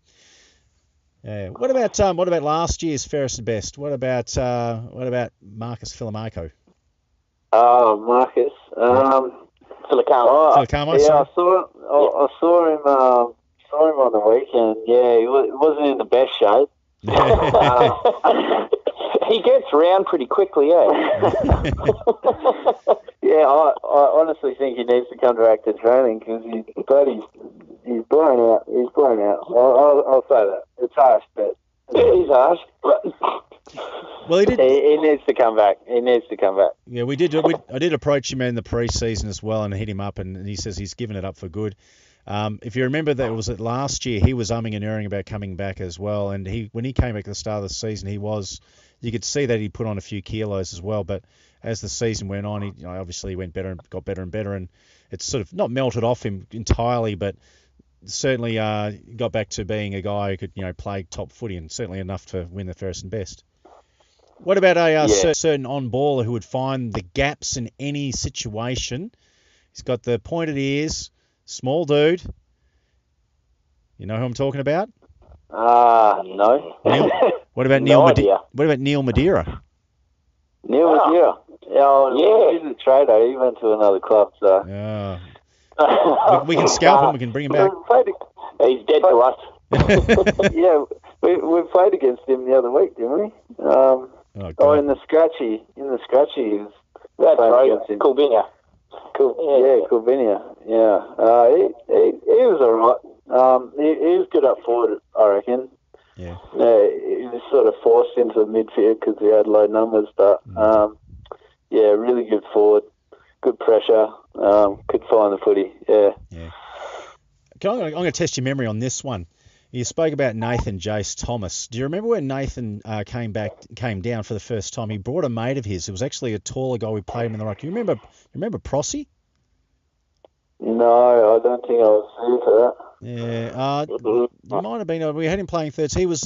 A: What about last year's fairest and best? What about Marcus Filamaco?
C: Oh, Marcus.
A: Filacamo.
C: Yeah, I saw him on the weekend. Yeah, he wasn't in the best shape.
B: He gets round pretty quickly,
C: Yeah, I honestly think he needs to come to active training because he's blown out. He's blown out. I'll say that. It's harsh, but he's harsh.
A: Well, he did.
C: He needs to come back.
A: Yeah, we did. I did approach him in the pre-season as well and hit him up, and he says he's given it up for good. If you remember, that was it last year. He was umming and erring about coming back as well, and when he came back at the start of the season, you could see that he put on a few kilos as well. But as the season went on, he obviously went better and got better and better, and it's sort of not melted off him entirely, but certainly got back to being a guy who could play top footy, and certainly enough to win the fairest and best. What about a certain on-baller who would find the gaps in any situation? He's got the pointed ears, small dude. You know who I'm talking about?
C: No.
A: What about Neil Madeira? What about Neil Madeira?
C: Neil Madeira. He's a trader. He went to another club, so.
A: We can scalp him. We can bring him back.
B: He's dead to us.
C: Yeah, we played against him the other week, didn't we? In the scratchy.
B: That's right. Coolbinia.
C: Coolbinia. Yeah. He was alright. He was good up forward, I reckon.
A: Yeah.
C: He was sort of forced into the midfield because he had low numbers, but really good forward, good pressure, could find the footy. Yeah.
A: I'm going to test your memory on this one. You spoke about Nathan Jace Thomas. Do you remember when Nathan came down for the first time? He brought a mate of his. It was actually a taller guy. We played him in the right. Do you remember Prossie?
C: No, I don't think I was here for that.
A: Yeah, it might have been. We had him playing thirds. He was.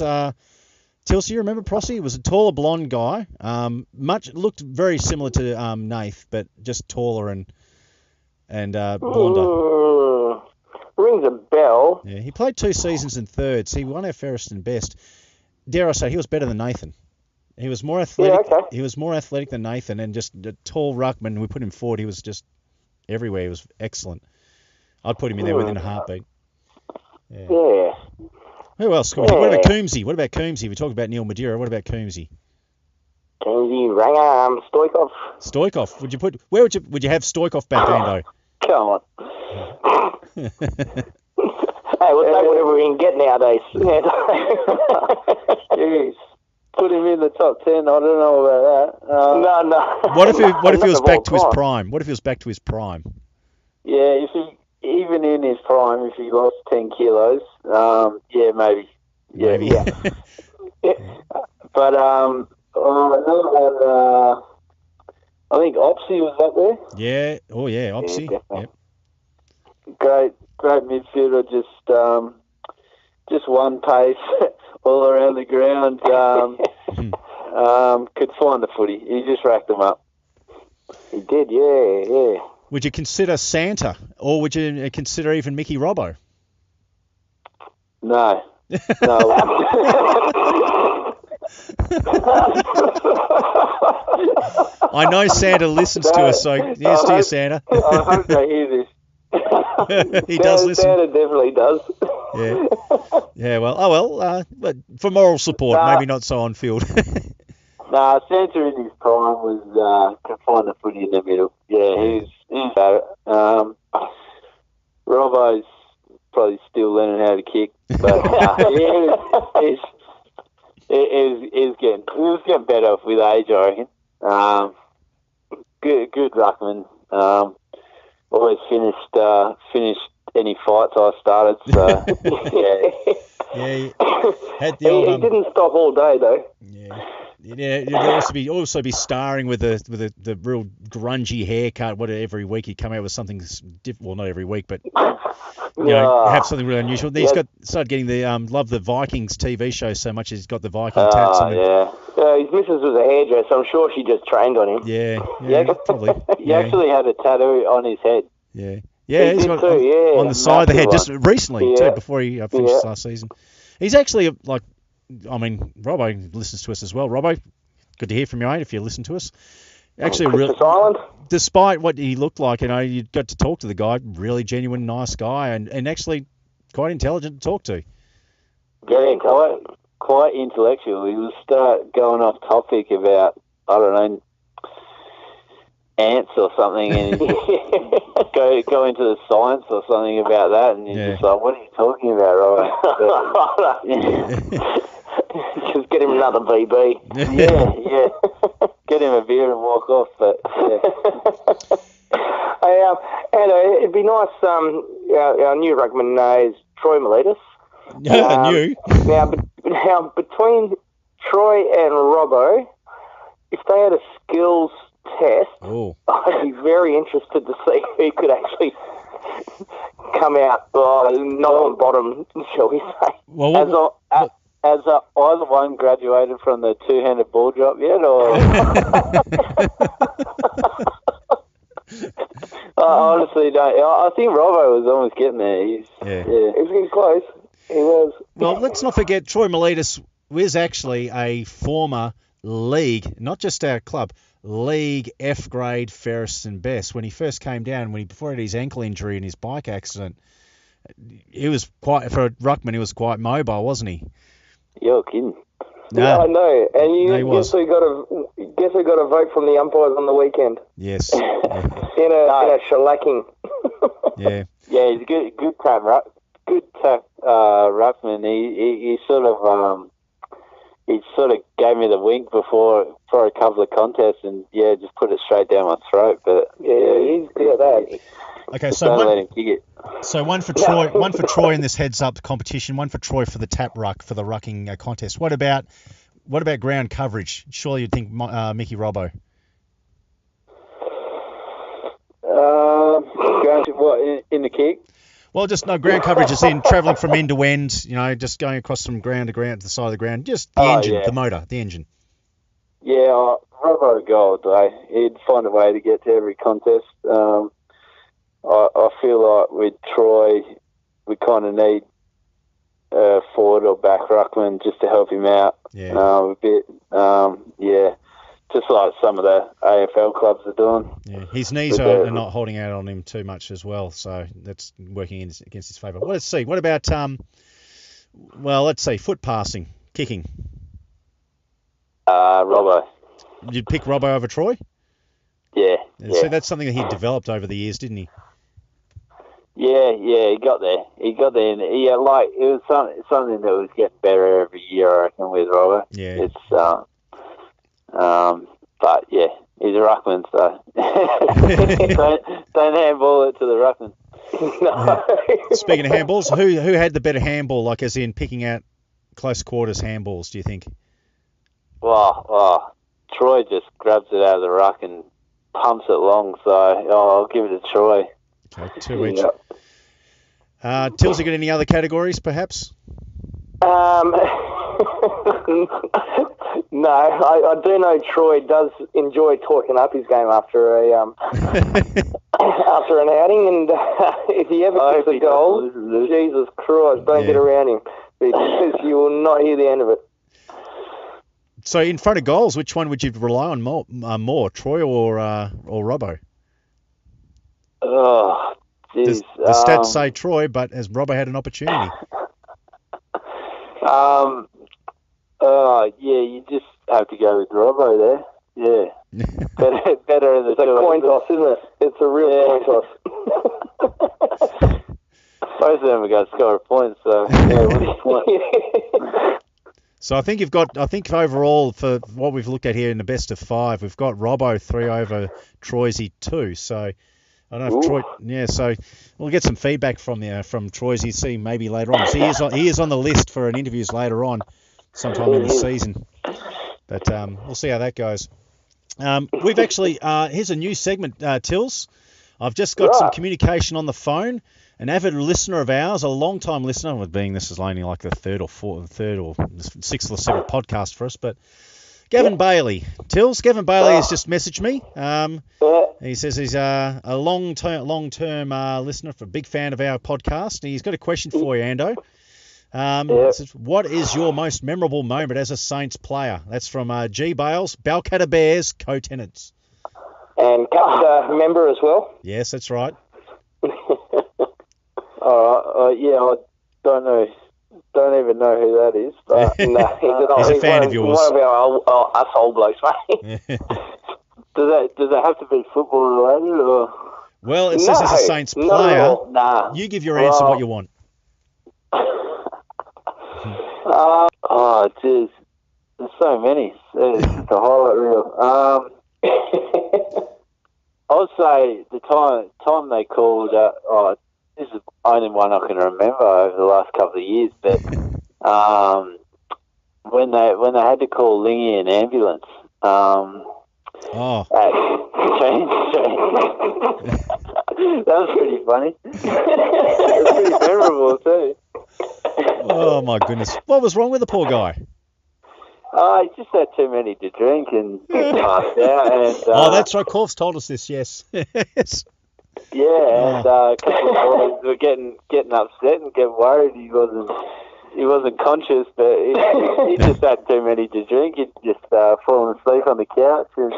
A: Tilsey, you remember Prossie? He was a taller blonde guy. Looked very similar to Nath, but just taller and blonder.
B: Rings a bell.
A: Yeah, he played 2 seasons in thirds. He won our fairest and best. Dare I say, he was better than Nathan. He was more athletic.
B: Yeah, okay.
A: He was more athletic than Nathan, and just a tall ruckman. We put him forward. He was just everywhere. He was excellent. I'd put him in there within a heartbeat. Yeah. Who else? What about Coombsy? We talked about Neil Madeira. What about Coombsy?
B: Coombsy, Ranger, Stoikov.
A: Stoikov. Where would you have Stoikov back, Ando?
C: Come on.
B: Hey, we'll take whatever we can get nowadays.
C: Jeez. Put him in the top 10. I don't know about that.
B: No.
A: What if he was back to his prime? What if he was back to his prime?
C: Yeah, even in his prime, if he lost 10 kilos, maybe.
A: Maybe.
C: Yeah. But I think Opsy was up there.
A: Yeah. Oh yeah, Opsy.
B: Yeah,
A: yep.
C: Great midfielder. Just one pace all around the ground. Could find the footy. He just racked them up.
B: He did. Yeah.
A: Would you consider Santa, or would you consider even Mickey Robbo?
C: No.
A: I know Santa listens to us, so here's to you, Santa.
C: I hope they hear this.
A: He does listen.
B: Santa definitely does.
A: Yeah. Yeah. Well. But for moral support, maybe not so on field.
C: Santa in his prime was could find the footy in the middle. Yeah, he's at it. Robbo's probably still learning how to kick, but he was getting better with age, I reckon. Good ruckman. Always finished any fights I started. So
A: Had the
B: he didn't stop all day though.
A: Yeah. Yeah, you'd also be starring with the real grungy haircut. Every week he'd come out with something different. Well, not every week, but have something really unusual. Then he's started getting the love the Vikings TV show so much. He's got the Viking tats on him.
B: His missus was a hairdresser. I'm sure she just trained on him.
A: Yeah, probably.
C: He actually had a tattoo on his head.
A: Yeah, he's got on the side of the head just recently too, before he finished last season. He's actually Robbo listens to us as well. Robbo, good to hear from you, mate, if you listen to us. Actually, despite what he looked like, you got to talk to the guy, really genuine, nice guy, and actually quite intelligent to talk to.
C: Yeah, quite intellectual. He would start going off topic about, I don't know, ants or something, and go into the science or something about that, and you're just like, what are you talking about, Robert?
B: Just get him another BB.
C: Yeah. Get him a beer and walk off. But
B: it'd be nice. Our new ruckman is Troy Miletus.
A: New.
B: Now between Troy and Robbo, if they had a skills test, I'd be very interested to see who could actually come out not on bottom, shall we say.
C: Well, has either one graduated from the two-handed ball drop yet, or? I honestly don't. I think Robbo was almost getting there. He was getting close. He was.
A: Well, let's not forget Troy Miletus was actually a former league, not just our club, league F grade fairest and best. When he first came down, before he had his ankle injury and his bike accident, he was quite, for a ruckman, he was quite mobile, wasn't he?
C: You're kidding.
B: No. Yeah, I know. And guess who got a vote from the umpires on the weekend?
A: Yes.
B: in a shellacking.
A: Yeah.
C: Yeah, he's a good ruckman. He sort of he sort of gave me the wink before for a couple of contests, and just put it straight down my throat. But
B: he's good at that.
A: Okay,
C: so don't let him kick it.
A: So one for Troy, one for Troy in this heads-up competition, one for Troy for the tap ruck for the rucking contest. What about ground coverage? Surely you'd think Mickey Robbo.
C: What in the kick?
A: Well, just no ground coverage is in travelling from end to end. Just going across from ground to ground to the side of the ground. Just the engine, the motor, the engine.
C: Yeah, Robbo gold. He'd find a way to get to every contest. I feel like with Troy, we kind of need a forward or back ruckman just to help him out a bit. Just like some of the AFL clubs are doing.
A: Yeah, his knees are not holding out on him too much as well, so that's working against his favour. Let's see. What about let's see, foot passing, kicking.
C: Robbo.
A: You'd pick Robbo over Troy?
C: Yeah.
A: So that's something that he developed over the years, didn't he?
C: Yeah, he got there. It was something that was getting better every year, I reckon, with Robbo.
A: Yeah.
C: It's but yeah, he's a ruckman, so don't handball it to the ruckman.
B: No.
A: Speaking of handballs, who had the better handball, like as in picking out close quarters handballs, do you think?
C: Well, Troy just grabs it out of the ruck and pumps it long, so I'll give it to Troy.
A: Okay, 2 each. Tills, you got any other categories, perhaps?
B: No, I do know Troy does enjoy talking up his game after after an outing, and if he ever kicks a goal, Jesus Christ, don't get around him, because you will not hear the end of it.
A: So in front of goals, which one would you rely on more, Troy or Robbo?
C: Oh, geez.
A: The stats say Troy, but has Robbo had an opportunity?
C: You just have to go with Robbo there. Yeah. better in the
B: It's a coin toss, isn't it? It's a real coin toss.
C: Both of them are going to score a point, so what's the point?
A: So I think overall for what we've looked at here in the best of 5, we've got Robbo 3 over Troisy 2. So I don't know if Troy. So we'll get some feedback from Troisy. See maybe later on. So he is on the list for an interviews later on, sometime in the season. But we'll see how that goes. We've actually here's a new segment, Tills. I've just got some communication on the phone. An avid listener of ours, a long-time listener, with being this is only like the third or 6th or 7th podcast for us, but Gavin Bailey. Tills, Gavin Bailey has just messaged me. He says he's a long-term listener, a big fan of our podcast. And he's got a question for you, Ando. It says, what is your most memorable moment as a Saints player? That's from G. Bales, Balcatta Bears, co-tenants.
B: And Capta member as well?
A: Yes, that's right.
C: I don't know. Don't even know who that is. But
B: no,
A: he's a fan of yours.
B: One of us old blokes, mate.
C: Does it have to be football related or?
A: Well, it says as a Saints player.
C: Nah.
A: You give your answer what you want.
C: Jeez. There's so many. It's just a highlight reel. I would say the time they called. This is the only one I can remember over the last couple of years. But when they had to call Lingy an ambulance. That was pretty funny. It was pretty memorable too.
A: Oh my goodness! What was wrong with the poor guy?
C: He just had too many to drink and passed out. And,
A: that's right. Corf's told us this. Yes. Yes.
C: Yeah, and a couple of boys were getting upset and getting worried. He wasn't conscious, but he just had too many to drink. He'd just fallen asleep on the couch, and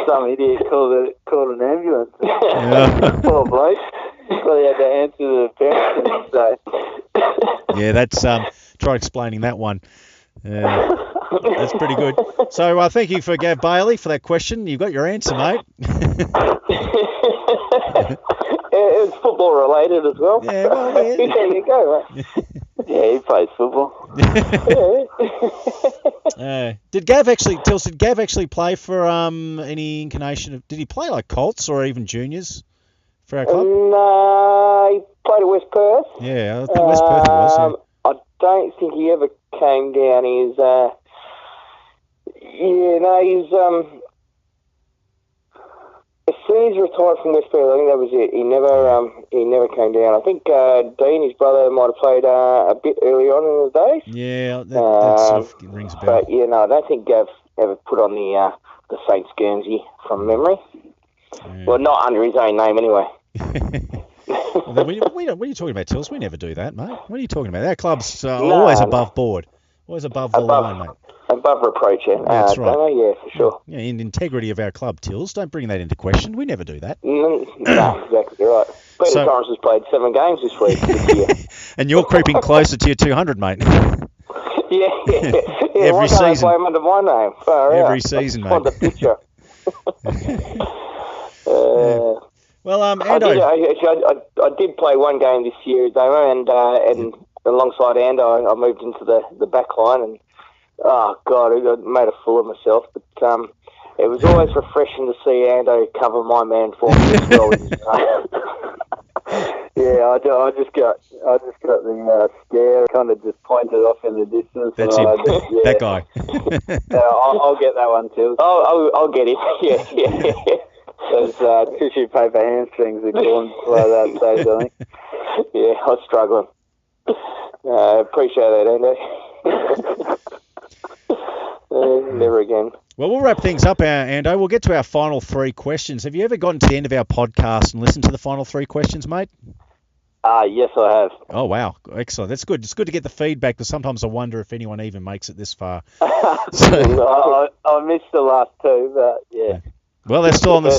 C: some idiot called an ambulance. Poor bloke. Well, he had to answer the parents. So.
A: Yeah, that's try explaining that one. That's pretty good. So thank you for Gav Bailey for that question. You got your answer, mate.
B: It's football related as well.
A: Yeah, well, yeah.
B: There you go, mate.
C: Yeah, he plays football.
A: Did Gav actually play for any incarnation of? Did he play like Colts or even juniors for our club?
B: No, he played at West Perth.
A: Yeah, I think West Perth he was. Yeah.
B: I don't think he ever came down. He's as soon as he retired from West Perth, I think that was it. He never came down. I think Dean, his brother, might have played a bit early on in the day.
A: Yeah, that sort of rings a bell.
B: But yeah, no, I don't think Gav ever put on the Saints Guernsey from memory. Yeah. Well, not under his own name anyway.
A: What are you talking about, Tills? We never do that, mate. What are you talking about? Our club's always above board. Always above the line, mate.
B: Above reproach, yeah.
A: That's right.
B: Yeah, for sure.
A: Yeah, in integrity of our club, Tills. Don't bring that into question. We never do that.
B: No, exactly right. Peter Torrance has played 7 games this year.
A: And you're creeping closer to your 200, mate.
B: Yeah.
A: Every season.
B: I play him under my name.
A: Every season, mate.
B: On the picture.
A: Well,
B: Ando. I did play one game this year, Damo, and alongside Ando, I moved into the back line, and oh god, I made a fool of myself. But it was always refreshing to see Ando cover my man for me as well.
C: Yeah, I just got the scare, kind of just pointed off in the distance.
A: That's him. That guy.
C: I'll get that one too.
B: I'll get it. Yeah.
C: Those tissue paper hamstrings are going like that stage, I think.
B: Yeah, I was struggling. Appreciate that, Ando. Never again.
A: Well, we'll wrap things up, Ando. We'll get to our final 3 questions. Have you ever gotten to the end of our podcast and listened to the final 3 questions, mate?
C: Yes, I have.
A: Oh, wow. Excellent. That's good. It's good to get the feedback, because sometimes I wonder if anyone even makes it this far.
C: I missed the last 2, but yeah.
A: Well, they're still on the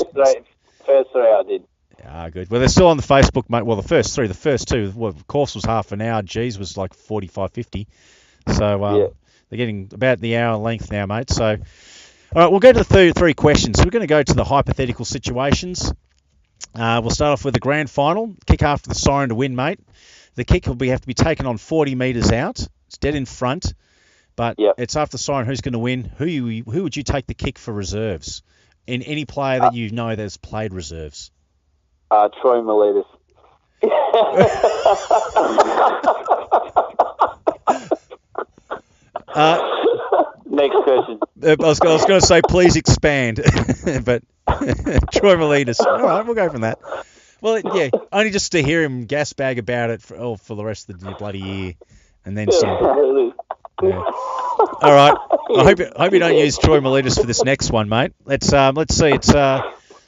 C: first 3 I did.
A: Ah, good. Well, they're still on the Facebook, mate. Well, the first 3, the first 2, well, the course was half an hour. G's was like 45, 50. So they're getting about the hour length now, mate. So, all right, we'll go to the 3 questions. So we're going to go to the hypothetical situations. We'll start off with the grand final. Kick after the siren to win, mate. The kick will have to be taken on 40 metres out. It's dead in front, but it's after the siren. Who's going to win? Who would you take the kick for reserves? In any player that you know that's played reserves?
C: Troy Miletus. Next question.
A: I was going to say, please expand, but Troy Miletus. All right, we'll go from that. Well, yeah, only just to hear him gasbag about it for the rest of the bloody year, and then some. Yeah. All right. I hope you don't use Troy Miletus for this next one, mate. Let's see. It's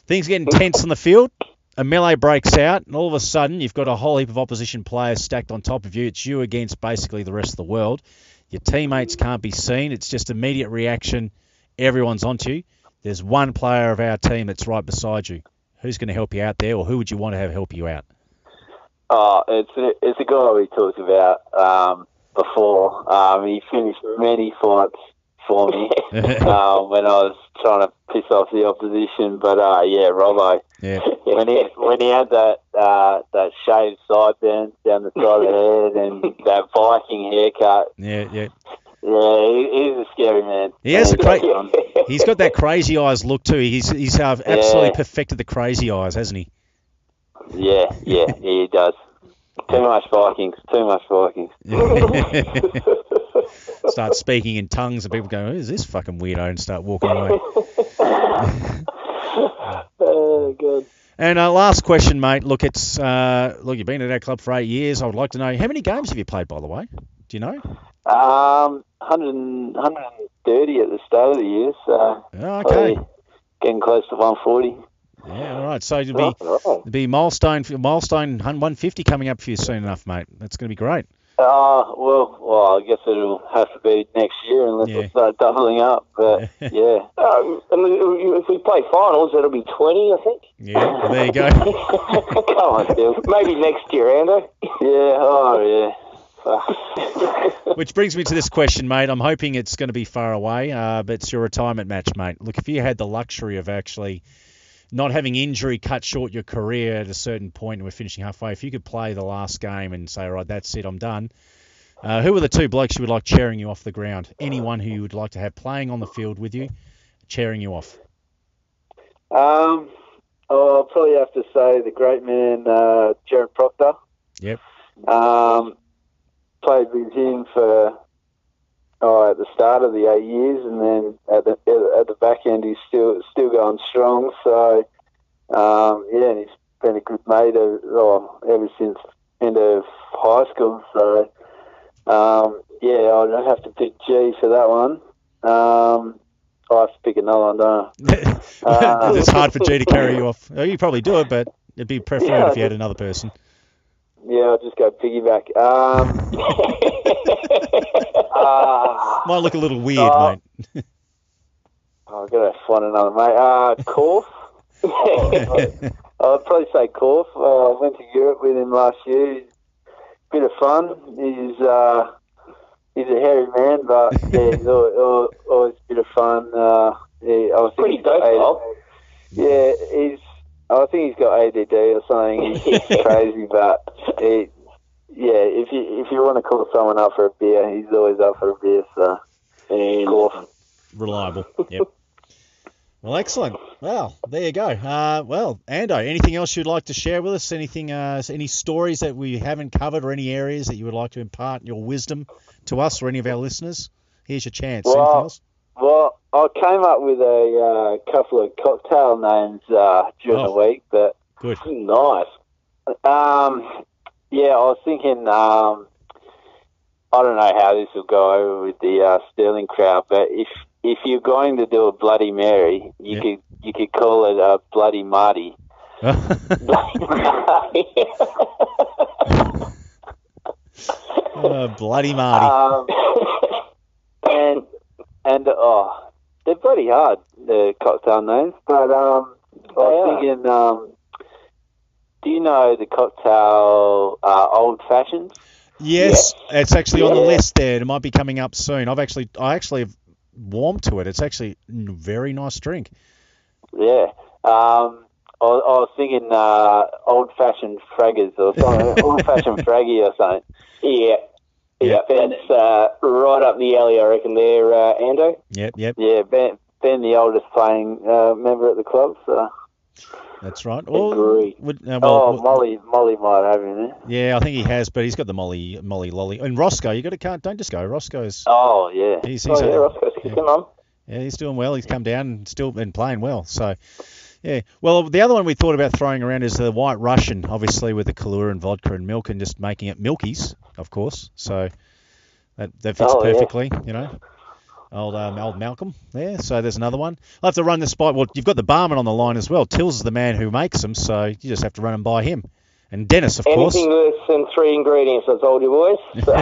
A: things get intense on the field. A melee breaks out, and all of a sudden you've got a whole heap of opposition players stacked on top of you. It's you against basically the rest of the world. Your teammates can't be seen. It's just immediate reaction. Everyone's onto you. There's one player of our team that's right beside you. Who's going to help you out there, or who would you want to have help you out?
C: It's a guy we talked about before. He finished many fights for me when I was trying to piss off the opposition. But Robbo.
A: Yeah.
C: When he had that shaved sideburns down the side of the head and that Viking haircut.
A: Yeah.
C: Yeah, he's a scary man.
A: He has he's got that crazy eyes look too. He's absolutely perfected the crazy eyes, hasn't he?
C: Yeah, he does. Too much Vikings.
A: Start speaking in tongues and people go, who's this fucking weirdo, and start walking away.
B: Oh, good.
A: And last question, mate. Look, you've been at our club for 8 years. I would like to know, how many games have you played, by the way? Do you know?
C: 130 at the start of the year, so
A: okay.
C: Getting close to 140.
A: Yeah, all right. So it'll be milestone 150 coming up for you soon enough, mate. That's going to be great.
C: Well, I guess it'll have to be next year unless we start doubling up. But yeah,
B: if we play finals, it'll be 20, I think.
A: Yeah, well, there you go.
B: Come on, Bill. Maybe next year, Ando.
C: Yeah. Oh, yeah.
A: Which brings me to this question, mate. I'm hoping it's going to be far away, but it's your retirement match, mate. Look, if you had the luxury of actually not having injury cut short your career at a certain point and we're finishing halfway, if you could play the last game and say, all right, that's it, I'm done, Who are the two blokes you would like cheering you off the ground? Anyone who you would like to have playing on the field with you, cheering you off?
C: I'll probably have to say the great man, Jared Proctor.
A: Yep.
C: Played with him for at the start of the 8 years, and then at the back end he's still going strong. So and he's been a good mate ever since end of high school. So I'd have to pick G for that one. I have to pick another one, don't I?
A: It's hard for G to carry you off. Oh, you probably do it, but it'd be preferred if you had another person.
C: Yeah, I'll just go piggyback.
A: Might look a little weird, mate.
C: I've got to find another mate. Korf. I'd probably say Korf. I went to Europe with him last year. Bit of fun. He's a hairy man, but he's always a bit of fun. I think
B: Pretty docile.
C: Yeah, I think he's got ADD or something. He's crazy, but if you want to call someone up for a beer, he's always up for a beer. So,
A: reliable. Yep. Well, excellent. Well, there you go. Ando, anything else you'd like to share with us? Anything? Any stories that we haven't covered, or any areas that you would like to impart your wisdom to us or any of our listeners? Here's your chance. Anything else?
C: Well, I came up with a couple of cocktail names during the week, but
A: good.
B: Nice.
C: I was thinking. I don't know how this will go over with the Stirling crowd, but if you're going to do a Bloody Mary, you could call it a Bloody Marty.
A: Bloody Marty.
C: They're bloody hard, the cocktail names. But I was thinking, do you know the cocktail Old Fashions?
A: Yes, it's actually on the list there. It might be coming up soon. I actually have warmed to it. It's actually a very nice drink.
C: Yeah. I was thinking old-fashioned fraggers or something, old-fashioned fraggy or something.
B: Yeah. That's right up the alley, I reckon, there, Ando.
A: Yep.
C: Yeah, Ben the oldest playing member at the club, so...
A: That's right.
C: Molly might have him there.
A: Yeah, I think he has, but he's got the Molly lolly. And Roscoe, don't just go. Roscoe's...
C: Oh, yeah.
B: Roscoe's kicking on.
A: Yeah, he's doing well. He's come down and still been playing well, so... Yeah, well, the other one we thought about throwing around is the White Russian, obviously with the Kahlua and vodka and milk, and just making it Milky's, of course. So that fits perfectly, you know. Old Malcolm there. So there's another one. I'll have to run this by. Well, you've got the barman on the line as well. Tills is the man who makes them, so you just have to run them by him. And Dennis, of course.
B: Anything less than 3 ingredients, I told you, boys. So.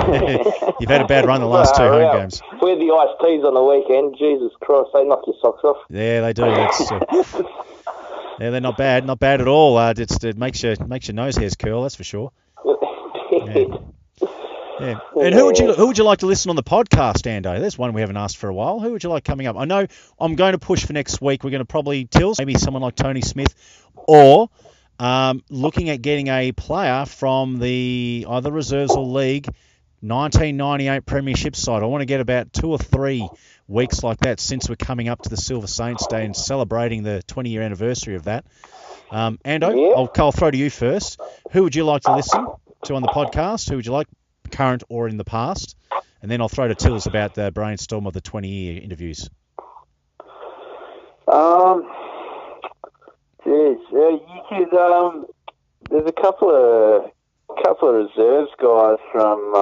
A: You've had a bad run the last 2 home games.
B: We had the iced teas on the weekend. Jesus Christ, they knock your socks off.
A: Yeah, they do. Yeah, they're not bad at all. It makes your nose hairs curl, that's for sure. Yeah. And who would you like to listen on the podcast, Ando? There's one we haven't asked for a while. Who would you like coming up? I know I'm going to push for next week. We're going to probably Tills, maybe someone like Tony Smith, or looking at getting a player from the either reserves or league 1998 Premiership side. I want to get about 2 or 3 weeks like that since we're coming up to the Silver Saints Day and celebrating the 20-year anniversary of that. Ando, I'll throw to you first. Who would you like to listen to on the podcast? Who would you like, current or in the past? And then I'll throw to Tills about the brainstorm of the 20-year interviews.
C: You could. There's a couple of reserves guys from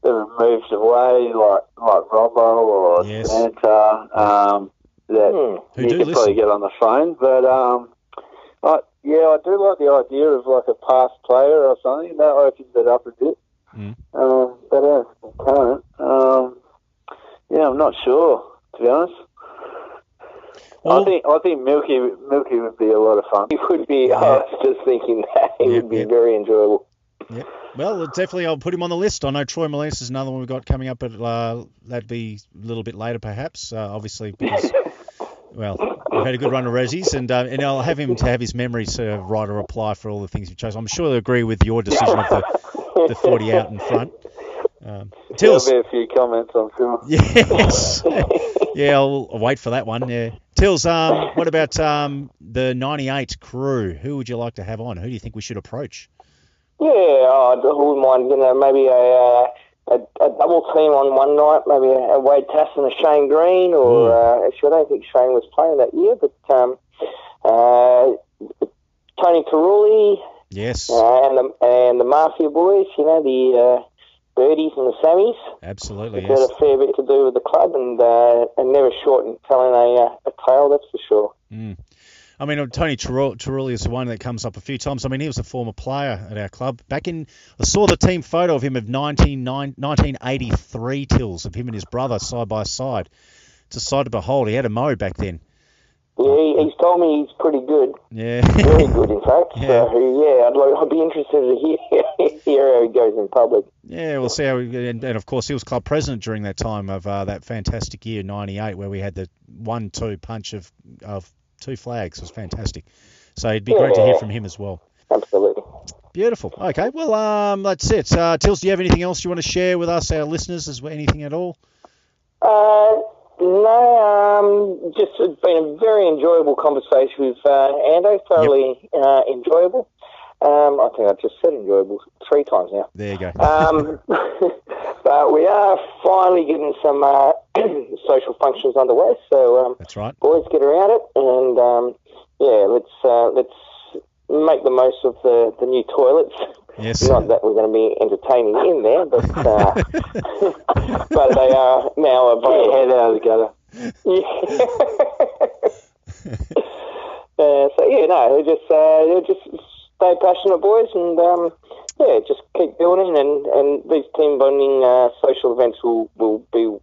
C: that have moved away, like Robbo or Santa. That you could probably get on the phone, but I do like the idea of like a past player or something. That opens it up a bit. But current, I'm not sure, to be honest. Well, I think Milky would be a lot of fun.
B: He would be. I was just thinking that he would be very enjoyable.
A: Yep. Well, definitely, I'll put him on the list. I know Troy Molese is another one we've got coming up, but that'd be a little bit later, perhaps. Obviously, because we've had a good run of Rezzies, and I'll have him to have his memories write a reply for all the things you've chosen. I'm sure they'll agree with your decision of the 40 out in front. Tills.
C: There'll be a few comments, I'm sure.
A: Yes. Yeah, I'll wait for that one. Yeah. Tills, what about the 98 crew? Who would you like to have on? Who do you think we should approach?
B: Yeah, I wouldn't mind, maybe a double team on one night, maybe a Wade Tass and a Shane Green, or actually I don't think Shane was playing that year, but Tony Carulli.
A: Yes.
B: And the Mafia boys, the Birdies and the Sammies.
A: Absolutely,
B: yes. Had a fair bit to do with the club and never short in telling a tale, that's for sure.
A: Mm. I mean, Tony Carulli is the one that comes up a few times. I mean, he was a former player at our club. I saw the team photo of him of 1983 Tills, of him and his brother side by side. It's a sight to behold. He had a mo back then.
B: Yeah, he's told me he's pretty good.
A: Yeah.
B: Very good, in fact.
A: Yeah.
B: So, I'd be interested to hear how he goes in public.
A: Yeah, we'll see how and of course, he was club president during that time of that fantastic year, 98, where we had the 1-2 punch of 2 flags. It was fantastic. So it'd be great to hear from him as well.
B: Absolutely.
A: Beautiful. Okay, well, that's it. Tills, do you have anything else you want to share with us, our listeners? Is anything at all?
B: No, just it's been a very enjoyable conversation with Ando, thoroughly enjoyable. I think I just said enjoyable 3 times now.
A: There you go.
B: But we are finally getting some social functions underway, so
A: that's right.
B: Boys, get around it, and let's make the most of the new toilets.
A: Yes.
B: Not that we're going to be entertaining in there, but but they are now a head out of the gutter. Just stay passionate, boys, and just keep building, and these team bonding social events will be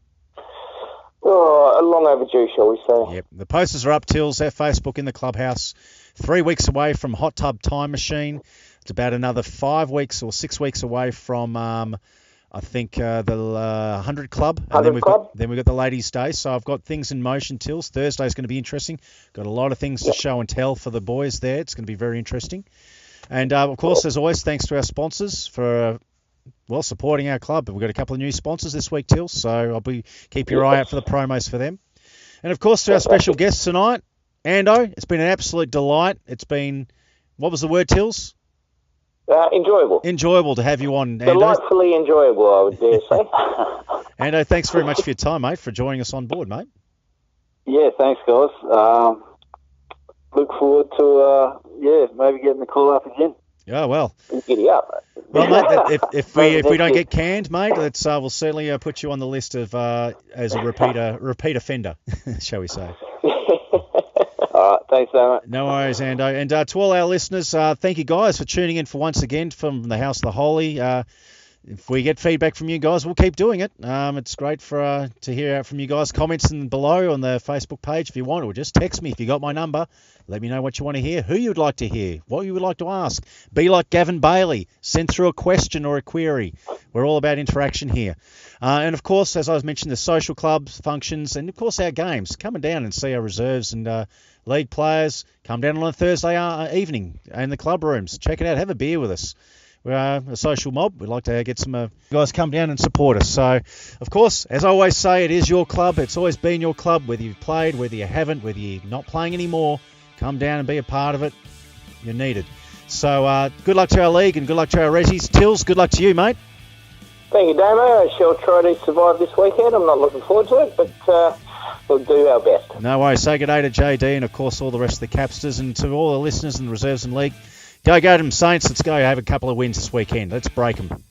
B: long overdue, shall we say.
A: Yep. The posters are up, Tills, our Facebook in the clubhouse. 3 weeks away from Hot Tub Time Machine. It's about another 5 weeks or 6 weeks away from, I think, the 100 Club. And then we've got the Ladies' Day. So I've got things in motion, Tills. Thursday's going to be interesting. Got a lot of things to show and tell for the boys there. It's going to be very interesting. And, of course, as always, thanks to our sponsors for, supporting our club. We've got a couple of new sponsors this week, Tills. So keep your eye out for the promos for them. And, of course, to our special guests tonight, Ando, it's been an absolute delight. It's been, what was the word, Tills?
B: Enjoyable.
A: Enjoyable to have you on, Ando.
B: Delightfully enjoyable, I would dare say.
A: Ando, thanks very much for your time, mate, for joining us on board, mate.
C: Yeah, thanks, guys. Look forward to, maybe getting the call up again.
A: Oh, well.
B: Giddy up.
A: Well, mate, if we don't get canned, mate, we'll certainly put you on the list of as a repeat offender, shall we say.
B: All right, thanks so much.
A: No worries, Ando. And to all our listeners, thank you guys for tuning in for once again from the House of the Holy. If we get feedback from you guys, we'll keep doing it. It's great to hear out from you guys. Comments below on the Facebook page if you want, or just text me if you got my number. Let me know what you want to hear, who you'd like to hear, what you would like to ask. Be like Gavin Bailey. Send through a question or a query. We're all about interaction here. And, of course, as I was mentioning, the social clubs, functions, and, of course, our games. Coming down and see our reserves and league players. Come down on a Thursday evening in the club rooms. Check it out. Have a beer with us. We're a social mob. We'd like to get some guys come down and support us. So, of course, as I always say, it is your club. It's always been your club, whether you've played, whether you haven't, whether you're not playing anymore. Come down and be a part of it. You're needed. So, good luck to our league and good luck to our Rezzies. Tills, good luck to you, mate.
B: Thank you, Damo. I shall try to survive this weekend. I'm not looking forward to it, but we'll do our best.
A: No worries. Say good day to JD and, of course, all the rest of the Capsters and to all the listeners and the reserves and league. Go them Saints. Let's go have a couple of wins this weekend. Let's break them.